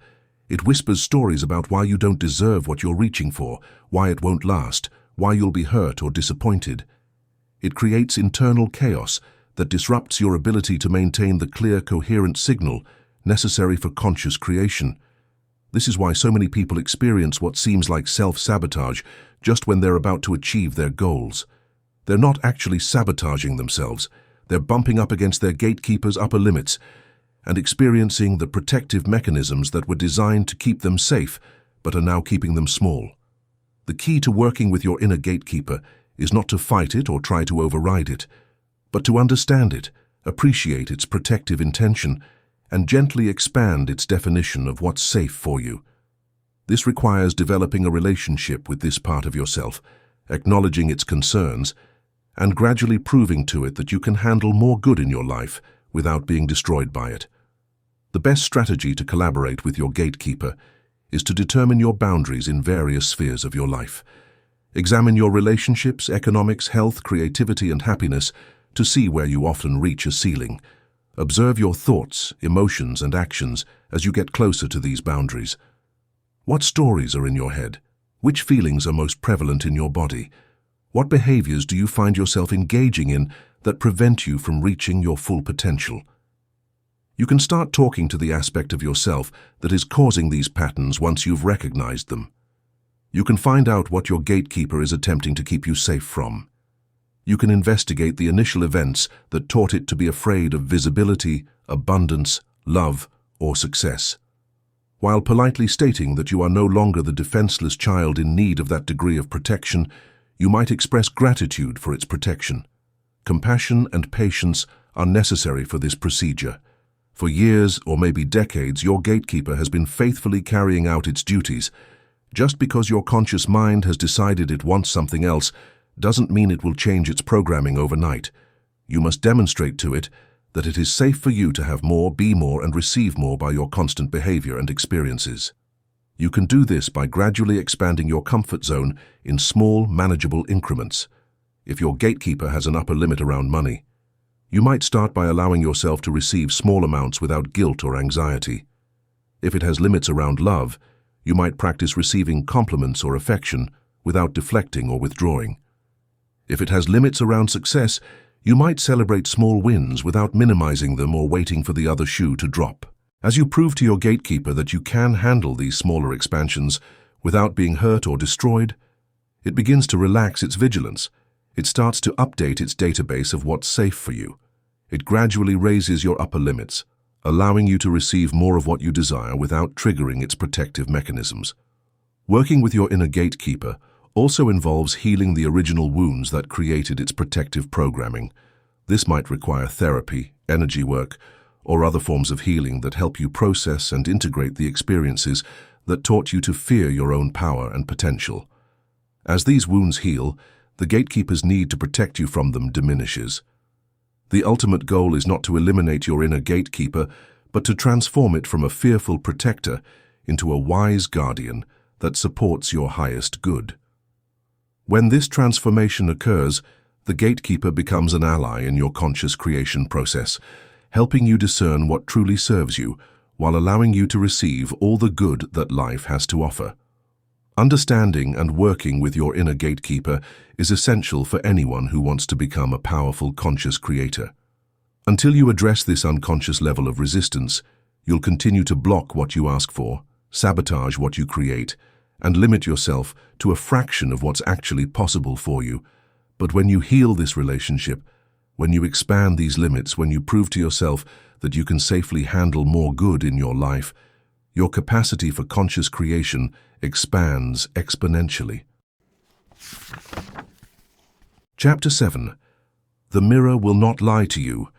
It whispers stories about why you don't deserve what you're reaching for, why it won't last, why you'll be hurt or disappointed. It creates internal chaos that disrupts your ability to maintain the clear, coherent signal necessary for conscious creation. This is why so many people experience what seems like self-sabotage just when they're about to achieve their goals. They're not actually sabotaging themselves. They're bumping up against their gatekeeper's upper limits and experiencing the protective mechanisms that were designed to keep them safe, but are now keeping them small. The key to working with your inner gatekeeper is not to fight it or try to override it, but to understand it, appreciate its protective intention, and gently expand its definition of what's safe for you. This requires developing a relationship with this part of yourself, acknowledging its concerns, and gradually proving to it that you can handle more good in your life without being destroyed by it. The best strategy to collaborate with your gatekeeper is to determine your boundaries in various spheres of your life. Examine your relationships, economics, health, creativity, and happiness to see where you often reach a ceiling. Observe your thoughts, emotions, and actions as you get closer to these boundaries. What stories are in your head? Which feelings are most prevalent in your body? What behaviors do you find yourself engaging in that prevent you from reaching your full potential? You can start talking to the aspect of yourself that is causing these patterns once you've recognized them. You can find out what your gatekeeper is attempting to keep you safe from. You can investigate the initial events that taught it to be afraid of visibility, abundance, love, or success. While politely stating that you are no longer the defenseless child in need of that degree of protection, you might express gratitude for its protection. Compassion and patience are necessary for this procedure. For years or maybe decades, your gatekeeper has been faithfully carrying out its duties. Just because your conscious mind has decided it wants something else doesn't mean it will change its programming overnight. You must demonstrate to it that it is safe for you to have more, be more, and receive more by your constant behavior and experiences. You can do this by gradually expanding your comfort zone in small, manageable increments. If your gatekeeper has an upper limit around money, you might start by allowing yourself to receive small amounts without guilt or anxiety. If it has limits around love, you might practice receiving compliments or affection without deflecting or withdrawing. If it has limits around success, you might celebrate small wins without minimizing them or waiting for the other shoe to drop. As you prove to your gatekeeper that you can handle these smaller expansions without being hurt or destroyed, it begins to relax its vigilance. It starts to update its database of what's safe for you. It gradually raises your upper limits, allowing you to receive more of what you desire without triggering its protective mechanisms. Working with your inner gatekeeper also involves healing the original wounds that created its protective programming. This might require therapy, energy work, or other forms of healing that help you process and integrate the experiences that taught you to fear your own power and potential. As these wounds heal, the gatekeeper's need to protect you from them diminishes. The ultimate goal is not to eliminate your inner gatekeeper, but to transform it from a fearful protector into a wise guardian that supports your highest good. When this transformation occurs, the gatekeeper becomes an ally in your conscious creation process, helping you discern what truly serves you while allowing you to receive all the good that life has to offer. Understanding and working with your inner gatekeeper is essential for anyone who wants to become a powerful conscious creator. Until you address this unconscious level of resistance, you'll continue to block what you ask for, sabotage what you create, and limit yourself to a fraction of what's actually possible for you. But when you heal this relationship, when you expand these limits, when you prove to yourself that you can safely handle more good in your life, your capacity for conscious creation expands exponentially. Chapter 7. The mirror will not lie to you.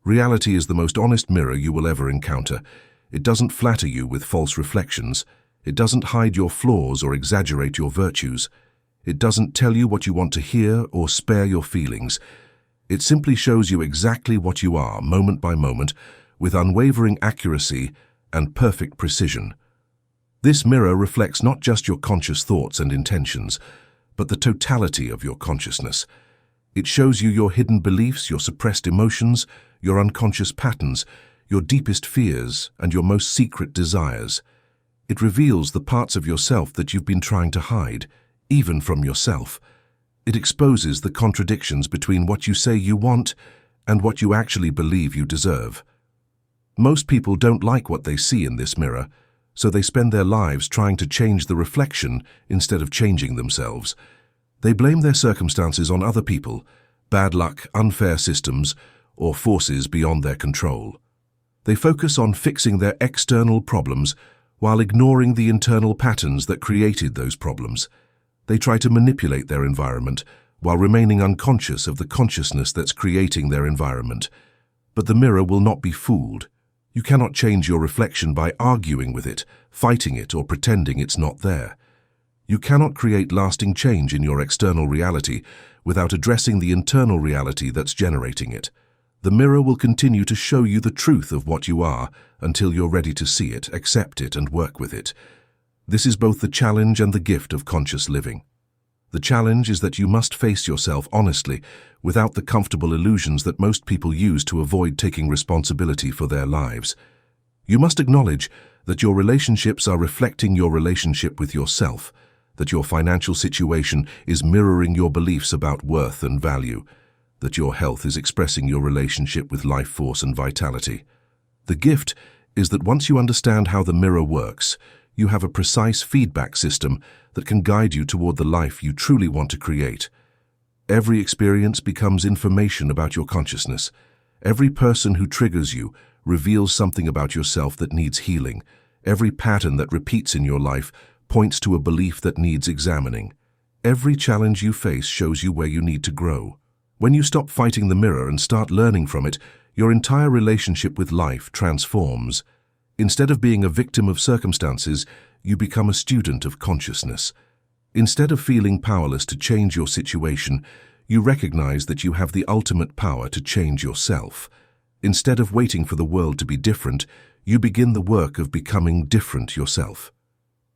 Reality is the most honest mirror you will ever encounter. It doesn't flatter you with false reflections. It doesn't hide your flaws or exaggerate your virtues. It doesn't tell you what you want to hear or spare your feelings. It simply shows you exactly what you are, moment by moment, with unwavering accuracy and perfect precision. This mirror reflects not just your conscious thoughts and intentions, but the totality of your consciousness. It shows you your hidden beliefs, your suppressed emotions, your unconscious patterns, your deepest fears, and your most secret desires. It reveals the parts of yourself that you've been trying to hide, even from yourself. It exposes the contradictions between what you say you want and what you actually believe you deserve. Most people don't like what they see in this mirror, so they spend their lives trying to change the reflection instead of changing themselves. They blame their circumstances on other people, bad luck, unfair systems, or forces beyond their control. They focus on fixing their external problems while ignoring the internal patterns that created those problems. They try to manipulate their environment while remaining unconscious of the consciousness that's creating their environment. But the mirror will not be fooled. You cannot change your reflection by arguing with it, fighting it, or pretending it's not there. You cannot create lasting change in your external reality without addressing the internal reality that's generating it. The mirror will continue to show you the truth of what you are until you're ready to see it, accept it, and work with it. This is both the challenge and the gift of conscious living. The challenge is that you must face yourself honestly, without the comfortable illusions that most people use to avoid taking responsibility for their lives. You must acknowledge that your relationships are reflecting your relationship with yourself, that your financial situation is mirroring your beliefs about worth and value, that your health is expressing your relationship with life force and vitality. The gift is that once you understand how the mirror works, you have a precise feedback system that can guide you toward the life you truly want to create. Every experience becomes information about your consciousness. Every person who triggers you reveals something about yourself that needs healing. Every pattern that repeats in your life points to a belief that needs examining. Every challenge you face shows you where you need to grow. When you stop fighting the mirror and start learning from it, your entire relationship with life transforms. Instead of being a victim of circumstances, you become a student of consciousness. Instead of feeling powerless to change your situation, you recognize that you have the ultimate power to change yourself. Instead of waiting for the world to be different, you begin the work of becoming different yourself.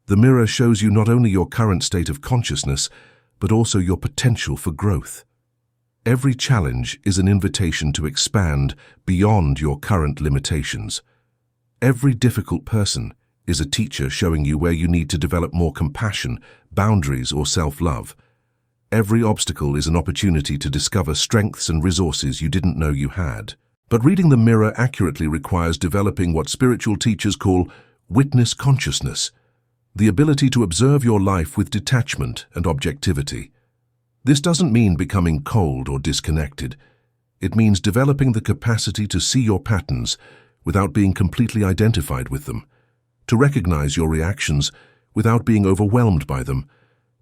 The mirror shows you not only your current state of consciousness, but also your potential for growth. Every challenge is an invitation to expand beyond your current limitations. Every difficult person is a teacher showing you where you need to develop more compassion, boundaries, or self-love. Every obstacle is an opportunity to discover strengths and resources you didn't know you had. But reading the mirror accurately requires developing what spiritual teachers call witness consciousness, the ability to observe your life with detachment and objectivity. This doesn't mean becoming cold or disconnected. It means developing the capacity to see your patterns without being completely identified with them, to recognize your reactions without being overwhelmed by them,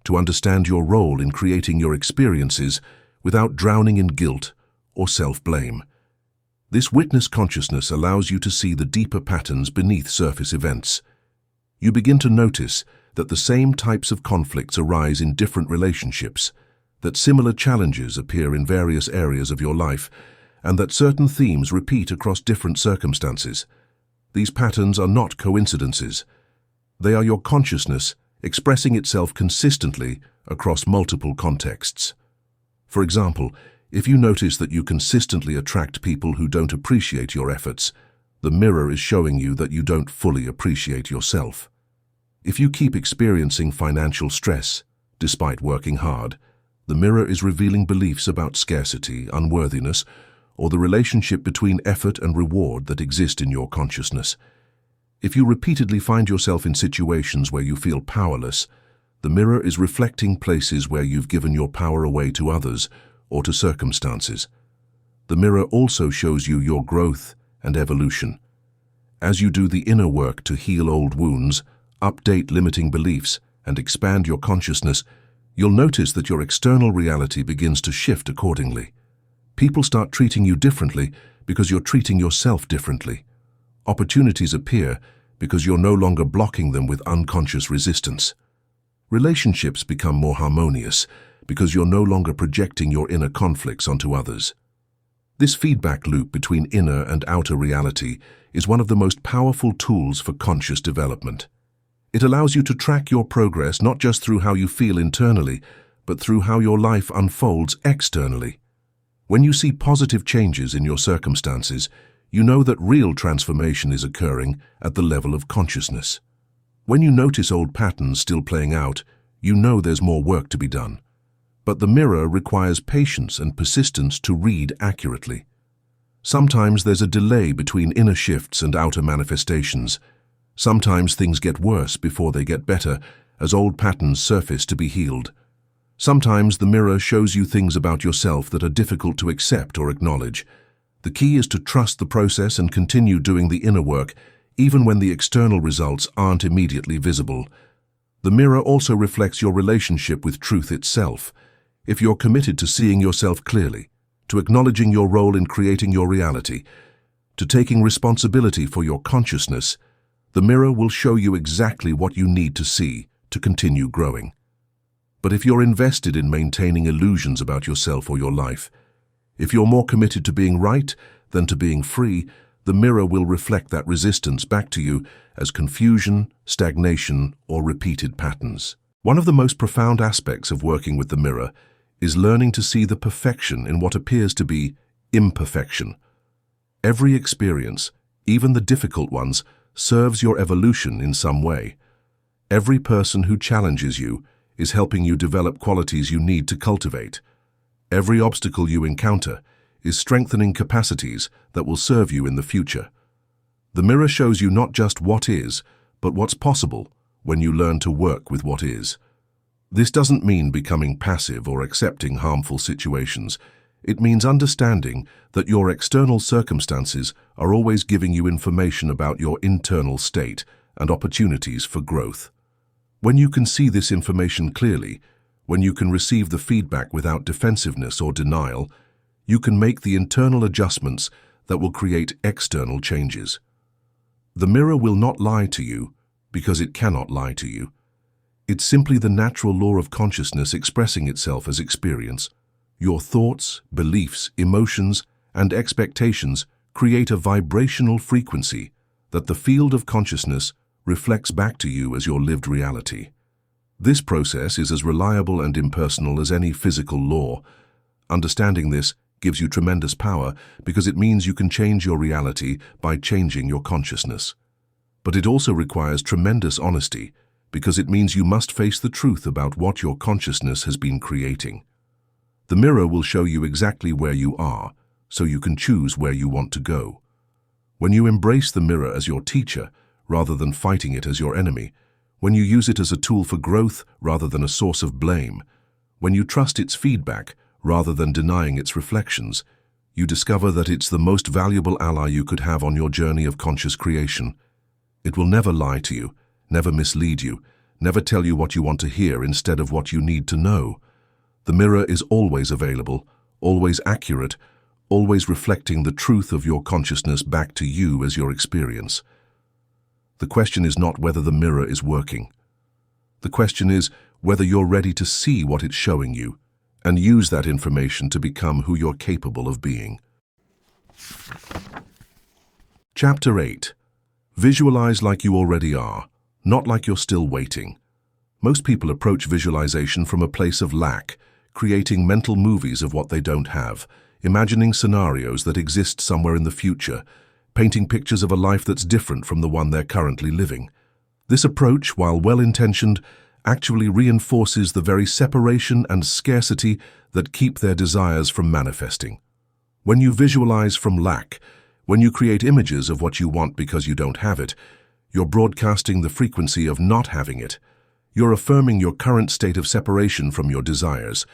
to understand your role in creating your experiences without drowning in guilt or self-blame. This witness consciousness allows you to see the deeper patterns beneath surface events. You begin to notice that the same types of conflicts arise in different relationships, that similar challenges appear in various areas of your life, and that certain themes repeat across different circumstances. These patterns are not coincidences. They are your consciousness expressing itself consistently across multiple contexts. For example, if you notice that you consistently attract people who don't appreciate your efforts, the mirror is showing you that you don't fully appreciate yourself. If you keep experiencing financial stress, despite working hard, the mirror is revealing beliefs about scarcity, unworthiness, or the relationship between effort and reward that exist in your consciousness. If you repeatedly find yourself in situations where you feel powerless, the mirror is reflecting places where you've given your power away to others or to circumstances. The mirror also shows you your growth and evolution. As you do the inner work to heal old wounds, update limiting beliefs, and expand your consciousness, you'll notice that your external reality begins to shift accordingly. People start treating you differently because you're treating yourself differently. Opportunities appear because you're no longer blocking them with unconscious resistance. Relationships become more harmonious because you're no longer projecting your inner conflicts onto others. This feedback loop between inner and outer reality is one of the most powerful tools for conscious development. It allows you to track your progress not just through how you feel internally, but through how your life unfolds externally. When you see positive changes in your circumstances, you know that real transformation is occurring at the level of consciousness. When you notice old patterns still playing out, you know there's more work to be done. But the mirror requires patience and persistence to read accurately. Sometimes there's a delay between inner shifts and outer manifestations. Sometimes things get worse before they get better, as old patterns surface to be healed. Sometimes the mirror shows you things about yourself that are difficult to accept or acknowledge. The key is to trust the process and continue doing the inner work, even when the external results aren't immediately visible. The mirror also reflects your relationship with truth itself. If you're committed to seeing yourself clearly, to acknowledging your role in creating your reality, to taking responsibility for your consciousness, the mirror will show you exactly what you need to see to continue growing. But if you're invested in maintaining illusions about yourself or your life, if you're more committed to being right than to being free, the mirror will reflect that resistance back to you as confusion, stagnation, or repeated patterns. One of the most profound aspects of working with the mirror is learning to see the perfection in what appears to be imperfection. Every experience, even the difficult ones, serves your evolution in some way. Every person who challenges you is helping you develop qualities you need to cultivate. Every obstacle you encounter is strengthening capacities that will serve you in the future. The mirror shows you not just what is, but what's possible when you learn to work with what is. This doesn't mean becoming passive or accepting harmful situations. It means understanding that your external circumstances are always giving you information about your internal state and opportunities for growth. When you can see this information clearly, when you can receive the feedback without defensiveness or denial, you can make the internal adjustments that will create external changes. The mirror will not lie to you because it cannot lie to you. It's simply the natural law of consciousness expressing itself as experience. Your thoughts, beliefs, emotions, and expectations create a vibrational frequency that the field of consciousness reflects back to you as your lived reality. This process is as reliable and impersonal as any physical law. Understanding this gives you tremendous power because it means you can change your reality by changing your consciousness. But it also requires tremendous honesty because it means you must face the truth about what your consciousness has been creating. The mirror will show you exactly where you are, so you can choose where you want to go. When you embrace the mirror as your teacher, rather than fighting it as your enemy, when you use it as a tool for growth rather than a source of blame, when you trust its feedback rather than denying its reflections, you discover that it's the most valuable ally you could have on your journey of conscious creation. It will never lie to you, never mislead you, never tell you what you want to hear instead of what you need to know. The mirror is always available, always accurate, always reflecting the truth of your consciousness back to you as your experience. The question is not whether the mirror is working. The question is whether you're ready to see what it's showing you and use that information to become who you're capable of being. Chapter 8. Visualize like you already are, not like you're still waiting. Most people approach visualization from a place of lack, creating mental movies of what they don't have, imagining scenarios that exist somewhere in the future, painting pictures of a life that's different from the one they're currently living. This approach, while well-intentioned, actually reinforces the very separation and scarcity that keep their desires from manifesting. When you visualize from lack, when you create images of what you want because you don't have it, you're broadcasting the frequency of not having it. You're affirming your current state of separation from your desires.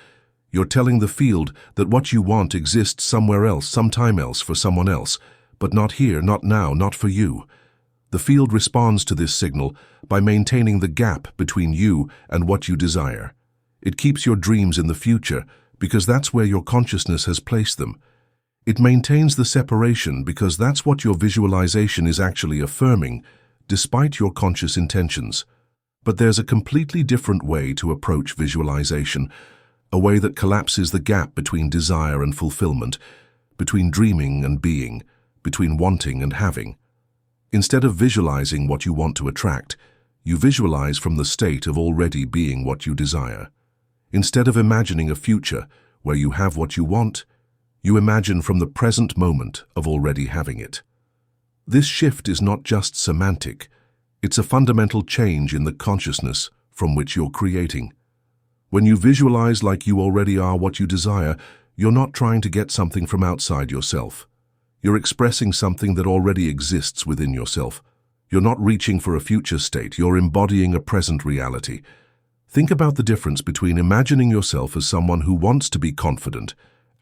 You're telling the field that what you want exists somewhere else, sometime else, for someone else, but not here, not now, not for you. The field responds to this signal by maintaining the gap between you and what you desire. It keeps your dreams in the future because that's where your consciousness has placed them. It maintains the separation because that's what your visualization is actually affirming, despite your conscious intentions. But there's a completely different way to approach visualization, a way that collapses the gap between desire and fulfillment, between dreaming and being, between wanting and having. Instead of visualizing what you want to attract, you visualize from the state of already being what you desire. Instead of imagining a future where you have what you want, you imagine from the present moment of already having it. This shift is not just semantic, it's a fundamental change in the consciousness from which you're creating. When you visualize like you already are what you desire, you're not trying to get something from outside yourself. You're expressing something that already exists within yourself. You're not reaching for a future state, you're embodying a present reality. Think about the difference between imagining yourself as someone who wants to be confident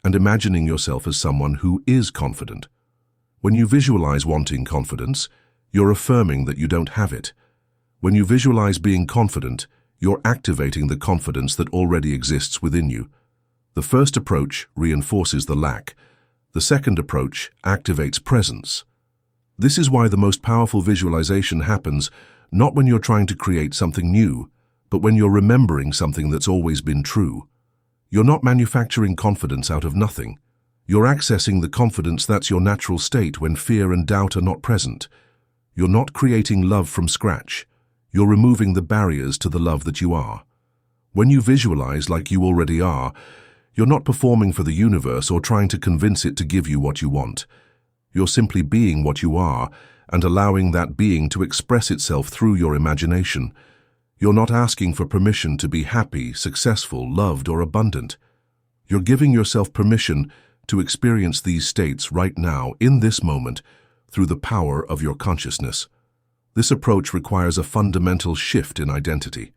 and imagining yourself as someone who is confident. When you visualize wanting confidence, you're affirming that you don't have it. When you visualize being confident, you're activating the confidence that already exists within you. The first approach reinforces the lack. The second approach activates presence. This is why the most powerful visualization happens not when you're trying to create something new, but when you're remembering something that's always been true. You're not manufacturing confidence out of nothing. You're accessing the confidence that's your natural state when fear and doubt are not present. You're not creating love from scratch. You're removing the barriers to the love that you are. When you visualize like you already are, you're not performing for the universe or trying to convince it to give you what you want. You're simply being what you are and allowing that being to express itself through your imagination. You're not asking for permission to be happy, successful, loved, or abundant. You're giving yourself permission to experience these states right now, in this moment, through the power of your consciousness. This approach requires a fundamental shift in identity.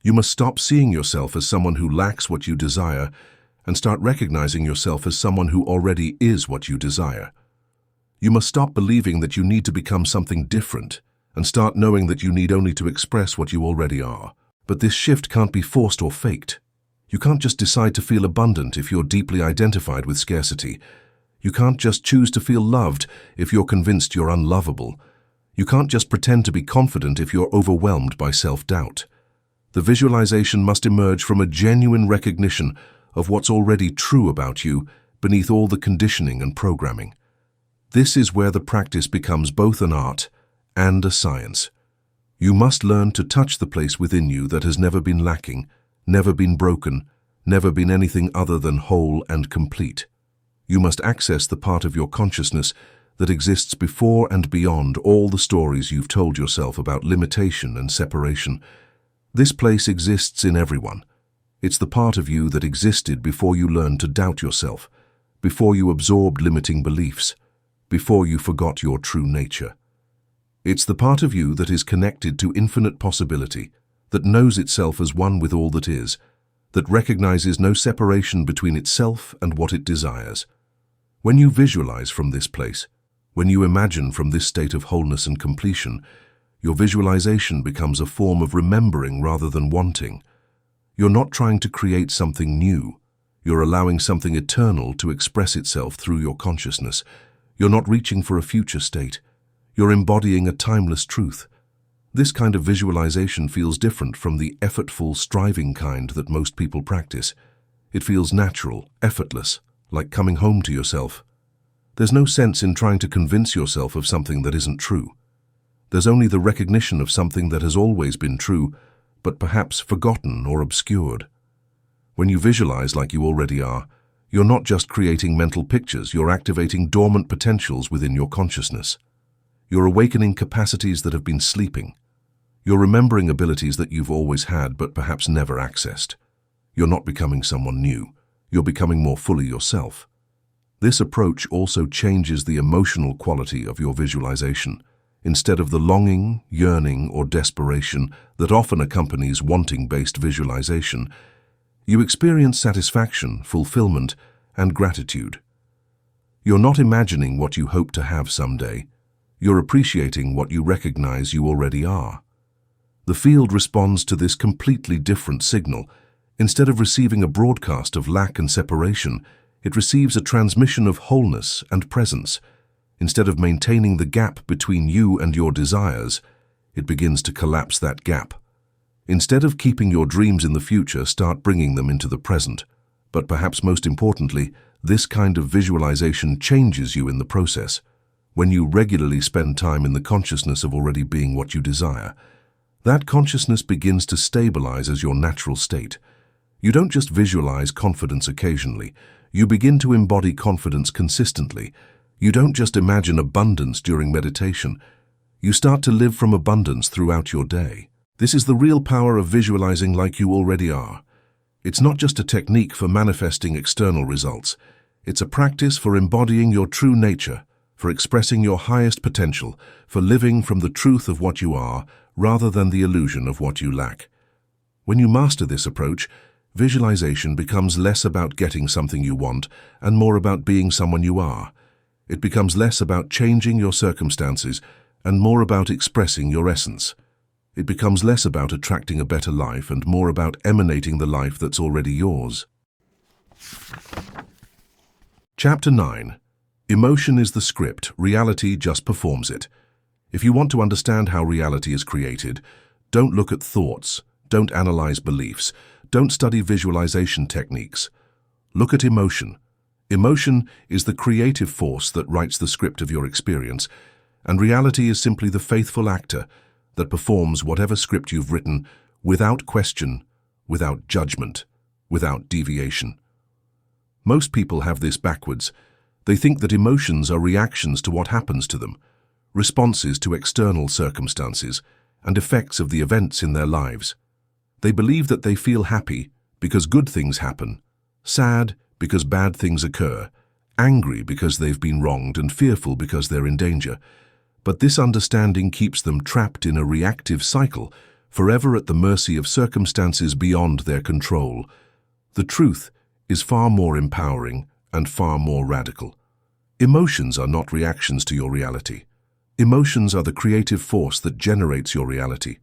You must stop seeing yourself as someone who lacks what you desire and start recognizing yourself as someone who already is what you desire. You must stop believing that you need to become something different and start knowing that you need only to express what you already are. But this shift can't be forced or faked. You can't just decide to feel abundant if you're deeply identified with scarcity. You can't just choose to feel loved if you're convinced you're unlovable. You can't just pretend to be confident if you're overwhelmed by self-doubt. The visualization must emerge from a genuine recognition of what's already true about you beneath all the conditioning and programming. This is where the practice becomes both an art and a science. You must learn to touch the place within you that has never been lacking, never been broken, never been anything other than whole and complete. You must access the part of your consciousness that exists before and beyond all the stories you've told yourself about limitation and separation. This place exists in everyone. It's the part of you that existed before you learned to doubt yourself, before you absorbed limiting beliefs, before you forgot your true nature. It's the part of you that is connected to infinite possibility, that knows itself as one with all that is, that recognizes no separation between itself and what it desires. When you visualize from this place, when you imagine from this state of wholeness and completion, your visualization becomes a form of remembering rather than wanting. You're not trying to create something new. You're allowing something eternal to express itself through your consciousness. You're not reaching for a future state. You're embodying a timeless truth. This kind of visualization feels different from the effortful, striving kind that most people practice. It feels natural, effortless, like coming home to yourself. There's no sense in trying to convince yourself of something that isn't true. There's only the recognition of something that has always been true, but perhaps forgotten or obscured. When you visualize like you already are, you're not just creating mental pictures, you're activating dormant potentials within your consciousness. You're awakening capacities that have been sleeping. You're remembering abilities that you've always had but perhaps never accessed. You're not becoming someone new. You're becoming more fully yourself. This approach also changes the emotional quality of your visualization. Instead of the longing, yearning, or desperation that often accompanies wanting-based visualization, you experience satisfaction, fulfillment, and gratitude. You're not imagining what you hope to have someday. You're appreciating what you recognize you already are. The field responds to this completely different signal. Instead of receiving a broadcast of lack and separation, it receives a transmission of wholeness and presence. Instead of maintaining the gap between you and your desires, it begins to collapse that gap. Instead of keeping your dreams in the future, start bringing them into the present. But perhaps most importantly, this kind of visualization changes you in the process. When you regularly spend time in the consciousness of already being what you desire, that consciousness begins to stabilize as your natural state. You don't just visualize confidence occasionally, you begin to embody confidence consistently. You don't just imagine abundance during meditation, you start to live from abundance throughout your day. This is the real power of visualizing like you already are. It's not just a technique for manifesting external results. It's a practice for embodying your true nature, for expressing your highest potential, for living from the truth of what you are rather than the illusion of what you lack. When you master this approach, visualization becomes less about getting something you want and more about being someone you are. It becomes less about changing your circumstances and more about expressing your essence. It becomes less about attracting a better life and more about emanating the life that's already yours. Chapter 9. Emotion is the script, reality just performs it. If you want to understand how reality is created, don't look at thoughts, don't analyze beliefs, don't study visualization techniques. Look at emotion. Emotion is the creative force that writes the script of your experience, and reality is simply the faithful actor that performs whatever script you've written without question, without judgment, without deviation. Most people have this backwards. They think that emotions are reactions to what happens to them, responses to external circumstances, and effects of the events in their lives. They believe that they feel happy because good things happen, sad because bad things occur, angry because they've been wronged, and fearful because they're in danger. But this understanding keeps them trapped in a reactive cycle, forever at the mercy of circumstances beyond their control. The truth is far more empowering and far more radical. Emotions are not reactions to your reality. Emotions are the creative force that generates your reality.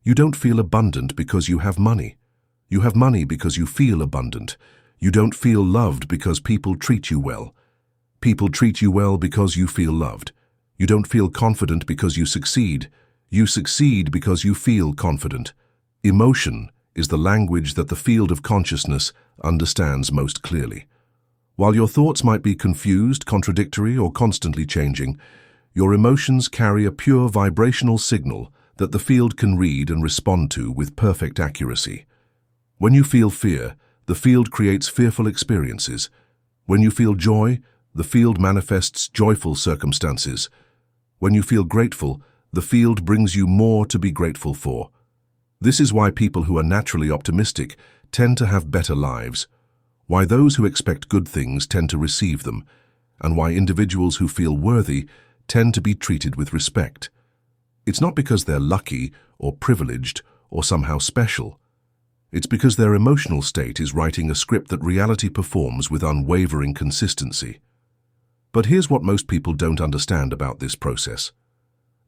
You don't feel abundant because you have money. You have money because you feel abundant. You don't feel loved because people treat you well. People treat you well because you feel loved. You don't feel confident because you succeed. You succeed because you feel confident. Emotion is the language that the field of consciousness understands most clearly. While your thoughts might be confused, contradictory, or constantly changing, your emotions carry a pure vibrational signal that the field can read and respond to with perfect accuracy. When you feel fear, the field creates fearful experiences. When you feel joy, the field manifests joyful circumstances. When you feel grateful, the field brings you more to be grateful for. This is why people who are naturally optimistic tend to have better lives, why those who expect good things tend to receive them, and why individuals who feel worthy tend to be treated with respect. It's not because they're lucky or privileged or somehow special. It's because their emotional state is writing a script that reality performs with unwavering consistency. But here's what most people don't understand about this process.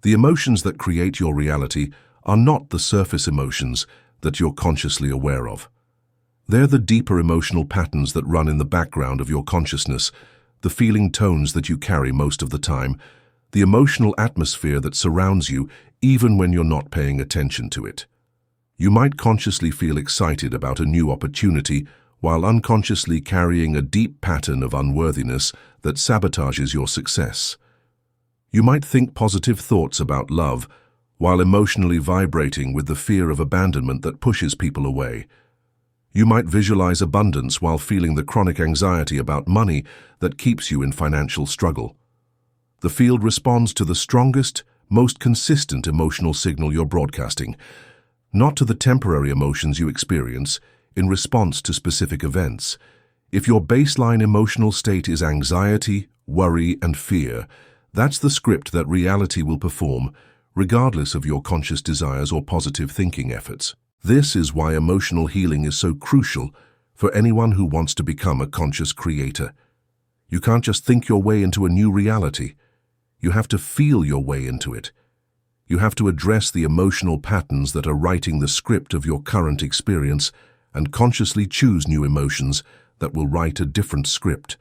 The emotions that create your reality are not the surface emotions that you're consciously aware of. They're the deeper emotional patterns that run in the background of your consciousness, the feeling tones that you carry most of the time, the emotional atmosphere that surrounds you even when you're not paying attention to it. You might consciously feel excited about a new opportunity while unconsciously carrying a deep pattern of unworthiness that sabotages your success. You might think positive thoughts about love while emotionally vibrating with the fear of abandonment that pushes people away. You might visualize abundance while feeling the chronic anxiety about money that keeps you in financial struggle. The field responds to the strongest, most consistent emotional signal you're broadcasting, not to the temporary emotions you experience in response to specific events. If your baseline emotional state is anxiety, worry, and fear, that's the script that reality will perform, regardless of your conscious desires or positive thinking efforts. This is why emotional healing is so crucial for anyone who wants to become a conscious creator. You can't just think your way into a new reality. You have to feel your way into it. You have to address the emotional patterns that are writing the script of your current experience and consciously choose new emotions that will write a different script.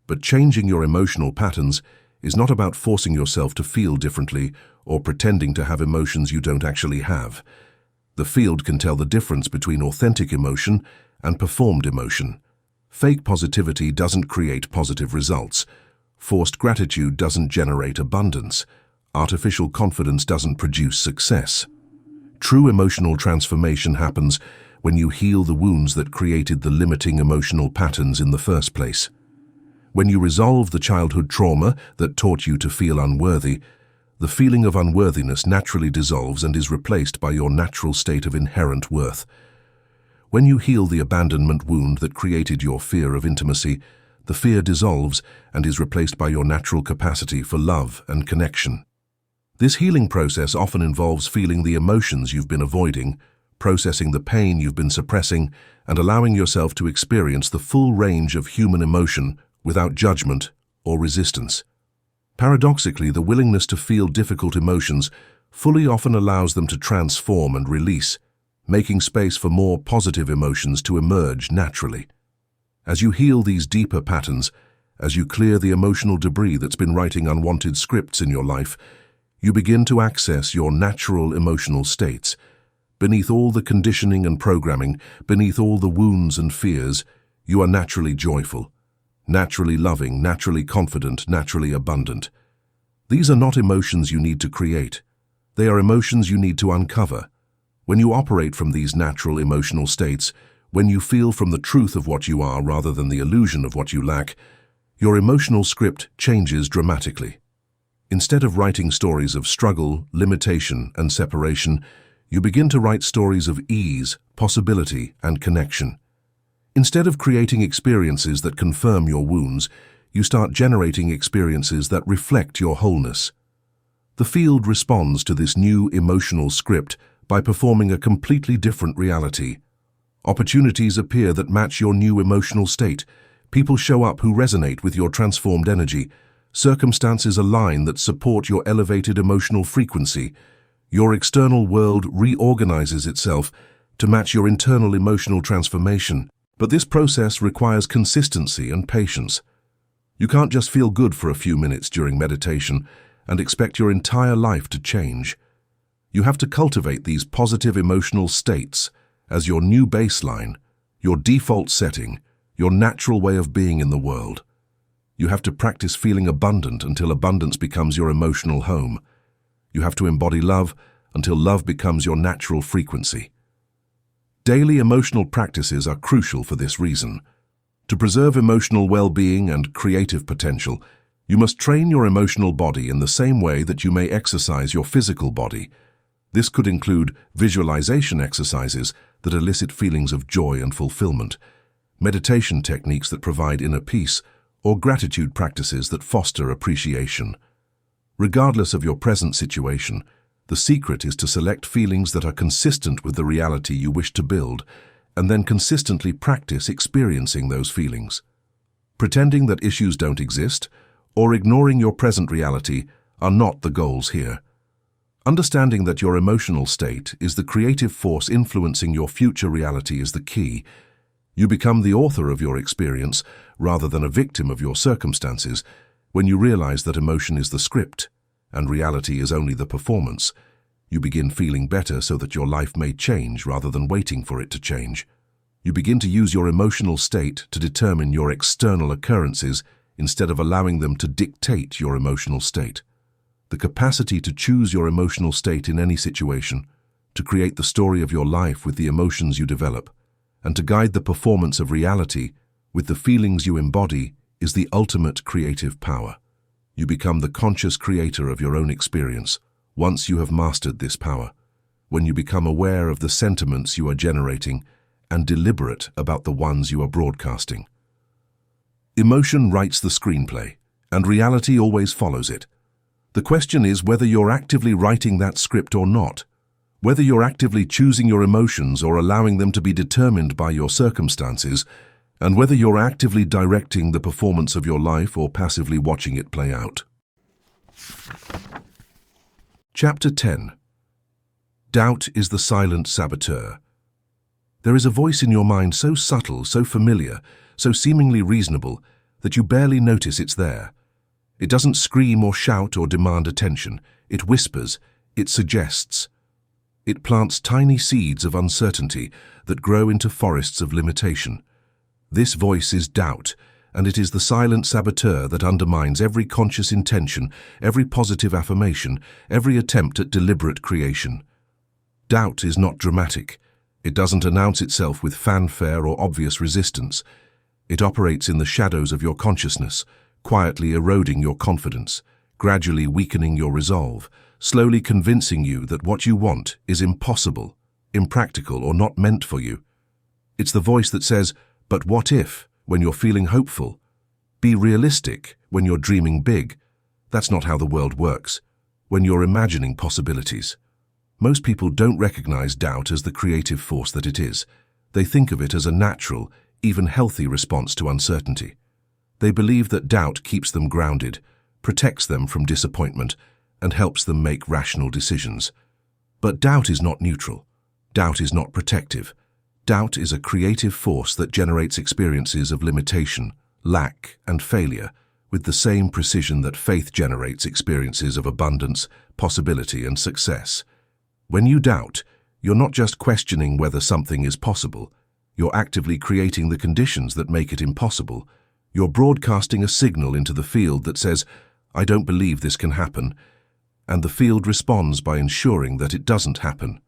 But changing your emotional patterns is not about forcing yourself to feel differently or pretending to have emotions you don't actually have. The field can tell the difference between authentic emotion and performed emotion. Fake positivity doesn't create positive results. Forced gratitude doesn't generate abundance. Artificial confidence doesn't produce success. True emotional transformation happens when you heal the wounds that created the limiting emotional patterns in the first place. When you resolve the childhood trauma that taught you to feel unworthy, the feeling of unworthiness naturally dissolves and is replaced by your natural state of inherent worth. When you heal the abandonment wound that created your fear of intimacy, the fear dissolves and is replaced by your natural capacity for love and connection. This healing process often involves feeling the emotions you've been avoiding, processing the pain you've been suppressing, and allowing yourself to experience the full range of human emotion without judgment or resistance. Paradoxically, the willingness to feel difficult emotions fully often allows them to transform and release, making space for more positive emotions to emerge naturally. As you heal these deeper patterns, as you clear the emotional debris that's been writing unwanted scripts in your life, you begin to access your natural emotional states. Beneath all the conditioning and programming, beneath all the wounds and fears, you are naturally joyful, naturally loving, naturally confident, naturally abundant. These are not emotions you need to create. They are emotions you need to uncover. When you operate from these natural emotional states, when you feel from the truth of what you are rather than the illusion of what you lack, your emotional script changes dramatically. Instead of writing stories of struggle, limitation, and separation, you begin to write stories of ease, possibility, and connection. Instead of creating experiences that confirm your wounds, you start generating experiences that reflect your wholeness. The field responds to this new emotional script by performing a completely different reality. Opportunities appear that match your new emotional state. People show up who resonate with your transformed energy. Circumstances align that support your elevated emotional frequency. Your external world reorganizes itself to match your internal emotional transformation. But this process requires consistency and patience. You can't just feel good for a few minutes during meditation and expect your entire life to change. You have to cultivate these positive emotional states as your new baseline, your default setting, your natural way of being in the world. You have to practice feeling abundant until abundance becomes your emotional home. You have to embody love until love becomes your natural frequency. Daily emotional practices are crucial for this reason. To preserve emotional well-being and creative potential, you must train your emotional body in the same way that you may exercise your physical body. This could include visualization exercises that elicit feelings of joy and fulfillment, meditation techniques that provide inner peace, or gratitude practices that foster appreciation. Regardless of your present situation, the secret is to select feelings that are consistent with the reality you wish to build, and then consistently practice experiencing those feelings. Pretending that issues don't exist, or ignoring your present reality, are not the goals here. Understanding that your emotional state is the creative force influencing your future reality is the key. You become the author of your experience rather than a victim of your circumstances when you realize that emotion is the script and reality is only the performance. You begin feeling better so that your life may change rather than waiting for it to change. You begin to use your emotional state to determine your external occurrences instead of allowing them to dictate your emotional state. The capacity to choose your emotional state in any situation, to create the story of your life with the emotions you develop, and to guide the performance of reality with the feelings you embody is the ultimate creative power. You become the conscious creator of your own experience once you have mastered this power, when you become aware of the sentiments you are generating and deliberate about the ones you are broadcasting. Emotion writes the screenplay, and reality always follows it. The question is whether you're actively writing that script or not, whether you're actively choosing your emotions or allowing them to be determined by your circumstances, and whether you're actively directing the performance of your life or passively watching it play out. Chapter 10. Doubt is the silent saboteur. There is a voice in your mind so subtle, so familiar, so seemingly reasonable, that you barely notice it's there. It doesn't scream or shout or demand attention. It whispers, it suggests. It plants tiny seeds of uncertainty that grow into forests of limitation. This voice is doubt, and it is the silent saboteur that undermines every conscious intention, every positive affirmation, every attempt at deliberate creation. Doubt is not dramatic. It doesn't announce itself with fanfare or obvious resistance. It operates in the shadows of your consciousness, quietly eroding your confidence, gradually weakening your resolve, slowly convincing you that what you want is impossible, impractical, or not meant for you. It's the voice that says, "But what if?" when you're feeling hopeful. Be realistic when you're dreaming big. That's not how the world works. When you're imagining possibilities. Most people don't recognize doubt as the creative force that it is. They think of it as a natural, even healthy response to uncertainty. They believe that doubt keeps them grounded, protects them from disappointment, and helps them make rational decisions. But doubt is not neutral. Doubt is not protective. Doubt is a creative force that generates experiences of limitation, lack, and failure with the same precision that faith generates experiences of abundance, possibility, and success. When you doubt, you're not just questioning whether something is possible. You're actively creating the conditions that make it impossible. You're broadcasting a signal into the field that says, "I don't believe this can happen," and the field responds by ensuring that it doesn't happen.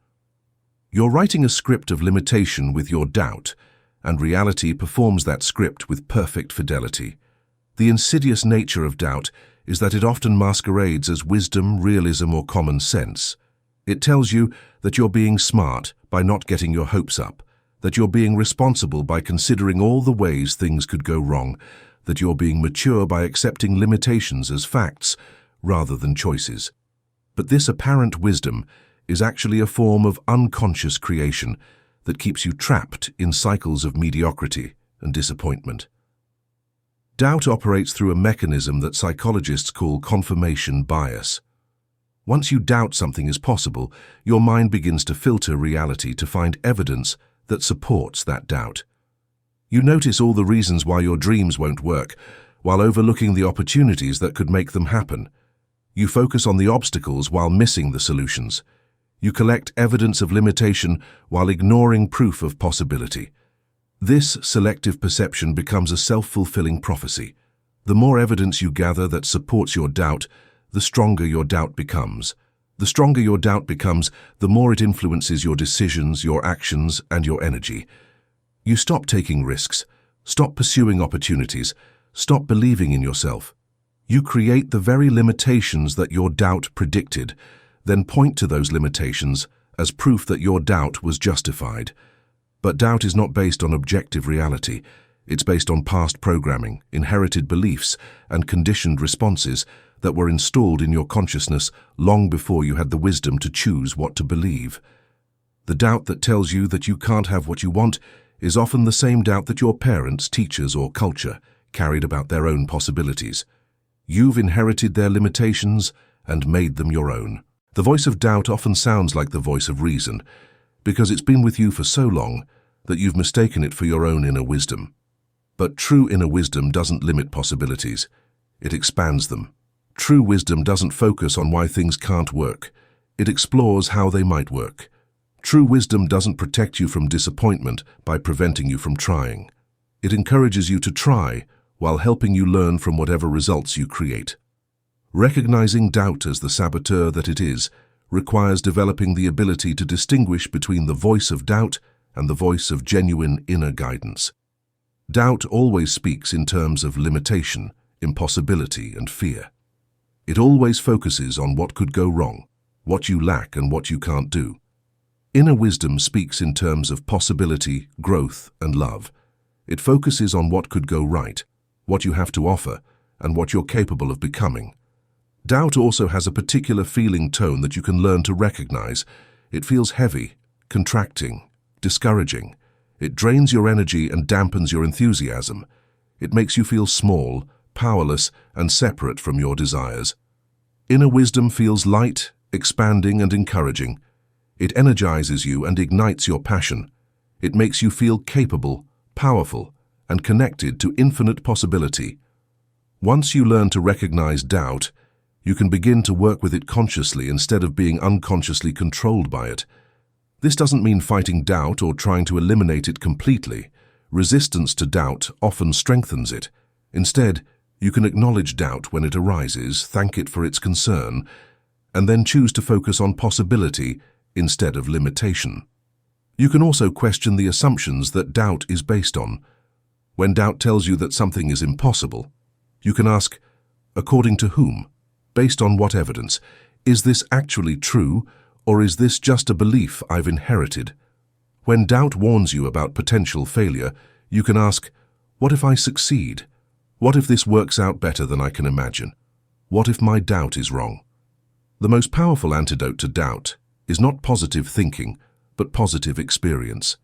You're writing a script of limitation with your doubt, and reality performs that script with perfect fidelity. The insidious nature of doubt is that it often masquerades as wisdom, realism, or common sense. It tells you that you're being smart by not getting your hopes up, that you're being responsible by considering all the ways things could go wrong, that you're being mature by accepting limitations as facts rather than choices. But this apparent wisdom is actually a form of unconscious creation that keeps you trapped in cycles of mediocrity and disappointment. Doubt operates through a mechanism that psychologists call confirmation bias. Once you doubt something is possible, your mind begins to filter reality to find evidence that supports that doubt. You notice all the reasons why your dreams won't work, while overlooking the opportunities that could make them happen. You focus on the obstacles while missing the solutions. You collect evidence of limitation while ignoring proof of possibility. This selective perception becomes a self-fulfilling prophecy. The more evidence you gather that supports your doubt, the stronger your doubt becomes. The stronger your doubt becomes, the more it influences your decisions, your actions, and your energy. You stop taking risks, stop pursuing opportunities, stop believing in yourself. You create the very limitations that your doubt predicted, then point to those limitations as proof that your doubt was justified. But doubt is not based on objective reality. It's based on past programming, inherited beliefs, and conditioned responses that were installed in your consciousness long before you had the wisdom to choose what to believe. The doubt that tells you that you can't have what you want is often the same doubt that your parents, teachers, or culture carried about their own possibilities. You've inherited their limitations and made them your own. The voice of doubt often sounds like the voice of reason, because it's been with you for so long that you've mistaken it for your own inner wisdom. But true inner wisdom doesn't limit possibilities. It expands them. True wisdom doesn't focus on why things can't work. It explores how they might work. True wisdom doesn't protect you from disappointment by preventing you from trying. It encourages you to try while helping you learn from whatever results you create. Recognizing doubt as the saboteur that it is requires developing the ability to distinguish between the voice of doubt and the voice of genuine inner guidance. Doubt always speaks in terms of limitation, impossibility, and fear. It always focuses on what could go wrong, what you lack, and what you can't do. Inner wisdom speaks in terms of possibility, growth, and love. It focuses on what could go right, what you have to offer, and what you're capable of becoming. Doubt also has a particular feeling tone that you can learn to recognize. It feels heavy, contracting, discouraging. It drains your energy and dampens your enthusiasm. It makes you feel small, powerless, and separate from your desires. Inner wisdom feels light, expanding, and encouraging. It energizes you and ignites your passion. It makes you feel capable, powerful, and connected to infinite possibility. Once you learn to recognize doubt, you can begin to work with it consciously instead of being unconsciously controlled by it. This doesn't mean fighting doubt or trying to eliminate it completely. Resistance to doubt often strengthens it. Instead, you can acknowledge doubt when it arises, thank it for its concern, and then choose to focus on possibility instead of limitation. You can also question the assumptions that doubt is based on. When doubt tells you that something is impossible, you can ask, according to whom? Based on what evidence? Is this actually true, or is this just a belief I've inherited? When doubt warns you about potential failure, you can ask, what if I succeed? What if this works out better than I can imagine? What if my doubt is wrong? The most powerful antidote to doubt is not positive thinking, but positive experience.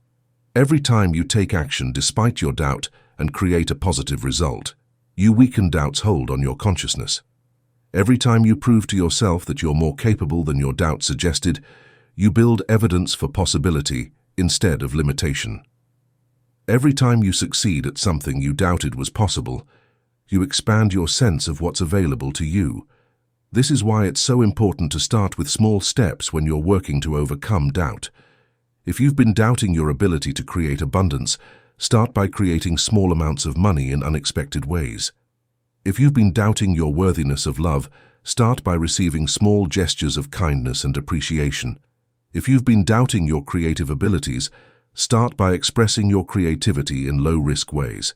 Every time you take action despite your doubt and create a positive result, you weaken doubt's hold on your consciousness. Every time you prove to yourself that you're more capable than your doubt suggested, you build evidence for possibility instead of limitation. Every time you succeed at something you doubted was possible, you expand your sense of what's available to you. This is why it's so important to start with small steps when you're working to overcome doubt. If you've been doubting your ability to create abundance, start by creating small amounts of money in unexpected ways. If you've been doubting your worthiness of love, start by receiving small gestures of kindness and appreciation. If you've been doubting your creative abilities, start by expressing your creativity in low-risk ways.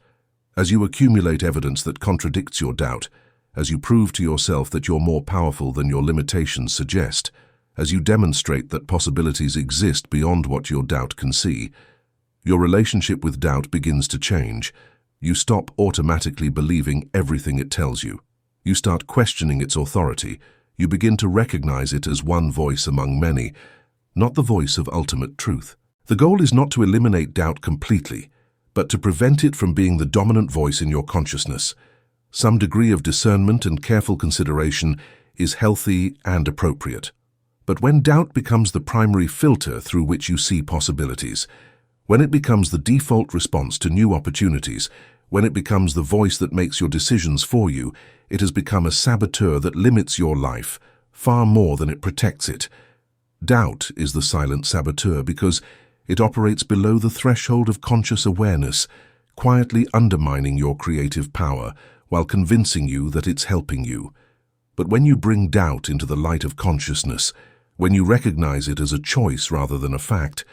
As you accumulate evidence that contradicts your doubt, as you prove to yourself that you're more powerful than your limitations suggest, as you demonstrate that possibilities exist beyond what your doubt can see, your relationship with doubt begins to change. You stop automatically believing everything it tells you. You start questioning its authority. You begin to recognize it as one voice among many, not the voice of ultimate truth. The goal is not to eliminate doubt completely, but to prevent it from being the dominant voice in your consciousness. Some degree of discernment and careful consideration is healthy and appropriate. But when doubt becomes the primary filter through which you see possibilities, when it becomes the default response to new opportunities, when it becomes the voice that makes your decisions for you, it has become a saboteur that limits your life far more than it protects it. Doubt is the silent saboteur because it operates below the threshold of conscious awareness, quietly undermining your creative power while convincing you that it's helping you. But when you bring doubt into the light of consciousness, when you recognize it as a choice rather than a fact,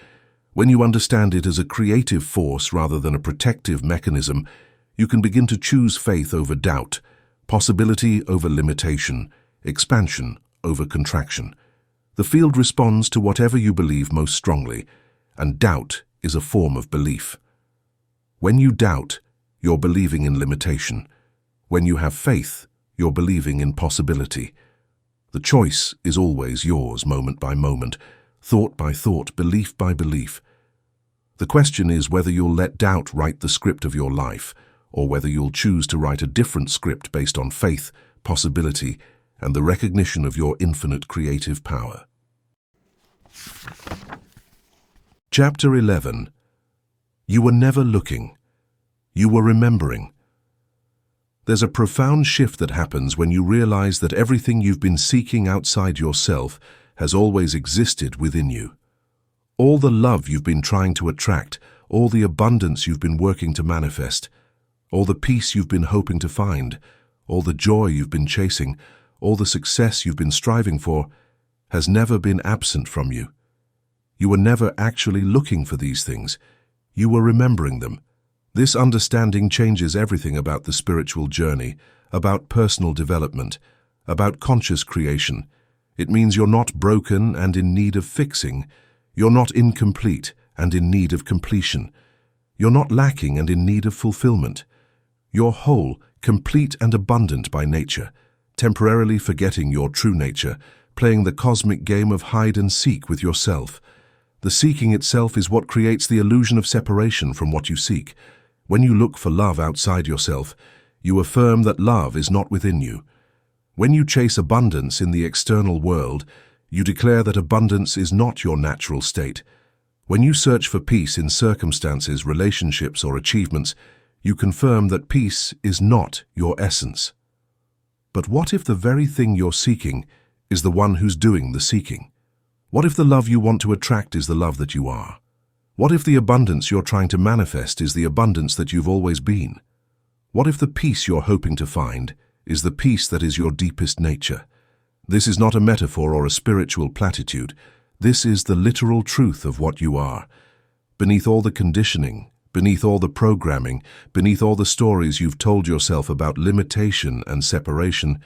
when you understand it as a creative force rather than a protective mechanism, you can begin to choose faith over doubt, possibility over limitation, expansion over contraction. The field responds to whatever you believe most strongly, and doubt is a form of belief. When you doubt, you're believing in limitation. When you have faith, you're believing in possibility. The choice is always yours, moment by moment, thought by thought, belief by belief. The question is whether you'll let doubt write the script of your life, or whether you'll choose to write a different script based on faith, possibility, and the recognition of your infinite creative power. Chapter 11. You were never looking. You were remembering. There's a profound shift that happens when you realize that everything you've been seeking outside yourself has always existed within you. All the love you've been trying to attract, all the abundance you've been working to manifest, all the peace you've been hoping to find, all the joy you've been chasing, all the success you've been striving for, has never been absent from you. You were never actually looking for these things. You were remembering them. This understanding changes everything about the spiritual journey, about personal development, about conscious creation. It means you're not broken and in need of fixing. You're not incomplete and in need of completion. You're not lacking and in need of fulfillment. You're whole, complete and abundant by nature, temporarily forgetting your true nature, playing the cosmic game of hide and seek with yourself. The seeking itself is what creates the illusion of separation from what you seek. When you look for love outside yourself, you affirm that love is not within you. When you chase abundance in the external world, you declare that abundance is not your natural state. When you search for peace in circumstances, relationships, or achievements, You confirm that peace is not your essence. But what if the very thing you're seeking is the one who's doing the seeking? What if the love you want to attract is the love that you are? What if the abundance you're trying to manifest is the abundance that you've always been? What if the peace you're hoping to find is the peace that is your deepest nature? This is not a metaphor or a spiritual platitude. This is the literal truth of what you are. Beneath all the conditioning, beneath all the programming, beneath all the stories you've told yourself about limitation and separation,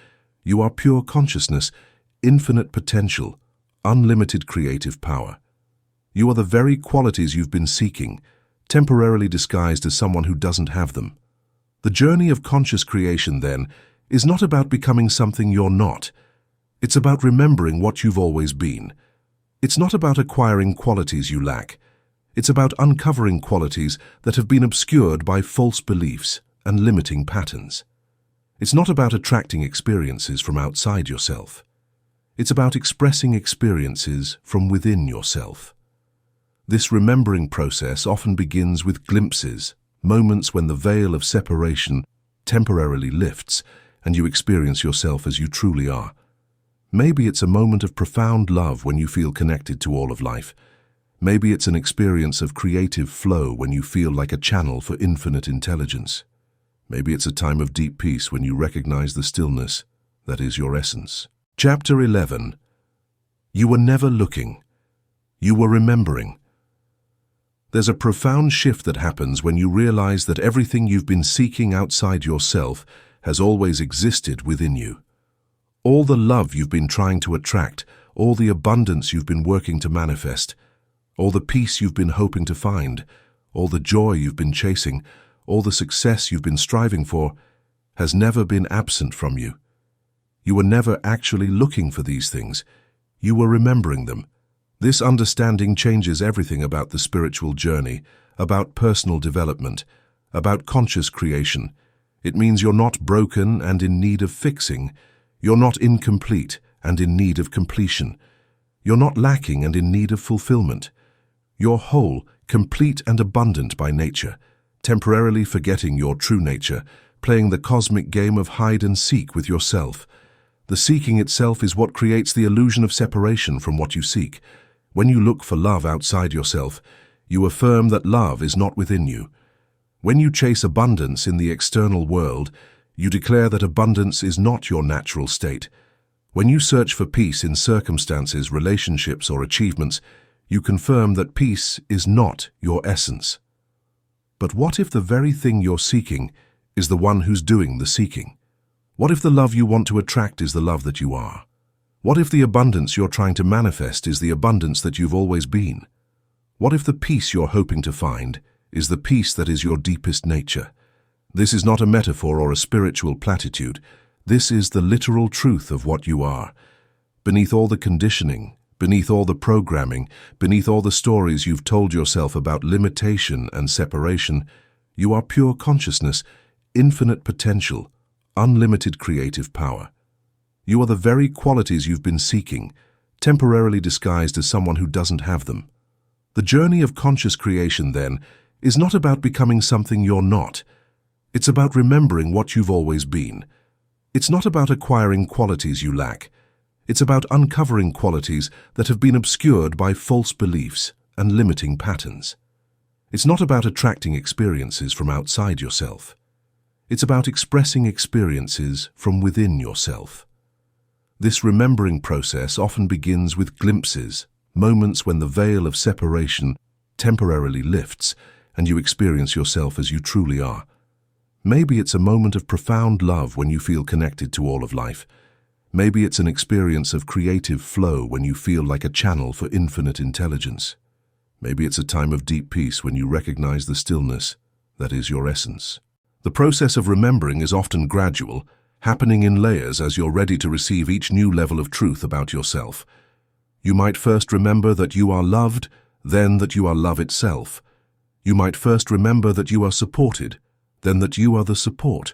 you are pure consciousness, infinite potential, unlimited creative power. You are the very qualities you've been seeking, temporarily disguised as someone who doesn't have them. The journey of conscious creation, then, is not about becoming something you're not. It's about remembering what you've always been. It's not about acquiring qualities you lack. It's about uncovering qualities that have been obscured by false beliefs and limiting patterns. It's not about attracting experiences from outside yourself. It's about expressing experiences from within yourself. This remembering process often begins with glimpses, moments when the veil of separation temporarily lifts and you experience yourself as you truly are. Maybe it's a moment of profound love when you feel connected to all of life. Maybe it's an experience of creative flow when you feel like a channel for infinite intelligence. Maybe it's a time of deep peace when you recognize the stillness that is your essence. Chapter 11. You were never looking. You were remembering. There's a profound shift that happens when you realize that everything you've been seeking outside yourself has always existed within you. All the love you've been trying to attract, all the abundance you've been working to manifest, all the peace you've been hoping to find, all the joy you've been chasing, all the success you've been striving for, has never been absent from you. You were never actually looking for these things. You were remembering them. This understanding changes everything about the spiritual journey, about personal development, about conscious creation. It means you're not broken and in need of fixing. You're not incomplete and in need of completion. You're not lacking and in need of fulfillment. You're whole, complete and abundant by nature, temporarily forgetting your true nature, playing the cosmic game of hide and seek with yourself. The seeking itself is what creates the illusion of separation from what you seek. When you look for love outside yourself, you affirm that love is not within you. When you chase abundance in the external world, you declare that abundance is not your natural state. When you search for peace in circumstances, relationships, or achievements, you confirm that peace is not your essence. But what if the very thing you're seeking is the one who's doing the seeking? What if the love you want to attract is the love that you are? What if the abundance you're trying to manifest is the abundance that you've always been? What if the peace you're hoping to find is the peace that is your deepest nature? This is not a metaphor or a spiritual platitude. This is the literal truth of what you are. Beneath all the conditioning, beneath all the programming, beneath all the stories you've told yourself about limitation and separation, you are pure consciousness, infinite potential, unlimited creative power. You are the very qualities you've been seeking, temporarily disguised as someone who doesn't have them. The journey of conscious creation, then, is not about becoming something you're not. It's about remembering what you've always been. It's not about acquiring qualities you lack. It's about uncovering qualities that have been obscured by false beliefs and limiting patterns. It's not about attracting experiences from outside yourself. It's about expressing experiences from within yourself. This remembering process often begins with glimpses, moments when the veil of separation temporarily lifts and you experience yourself as you truly are. Maybe it's a moment of profound love when you feel connected to all of life. Maybe it's an experience of creative flow when you feel like a channel for infinite intelligence. Maybe it's a time of deep peace when you recognize the stillness that is your essence. The process of remembering is often gradual, happening in layers as you're ready to receive each new level of truth about yourself. You might first remember that you are loved, then that you are love itself. You might first remember that you are supported, then that you are the support.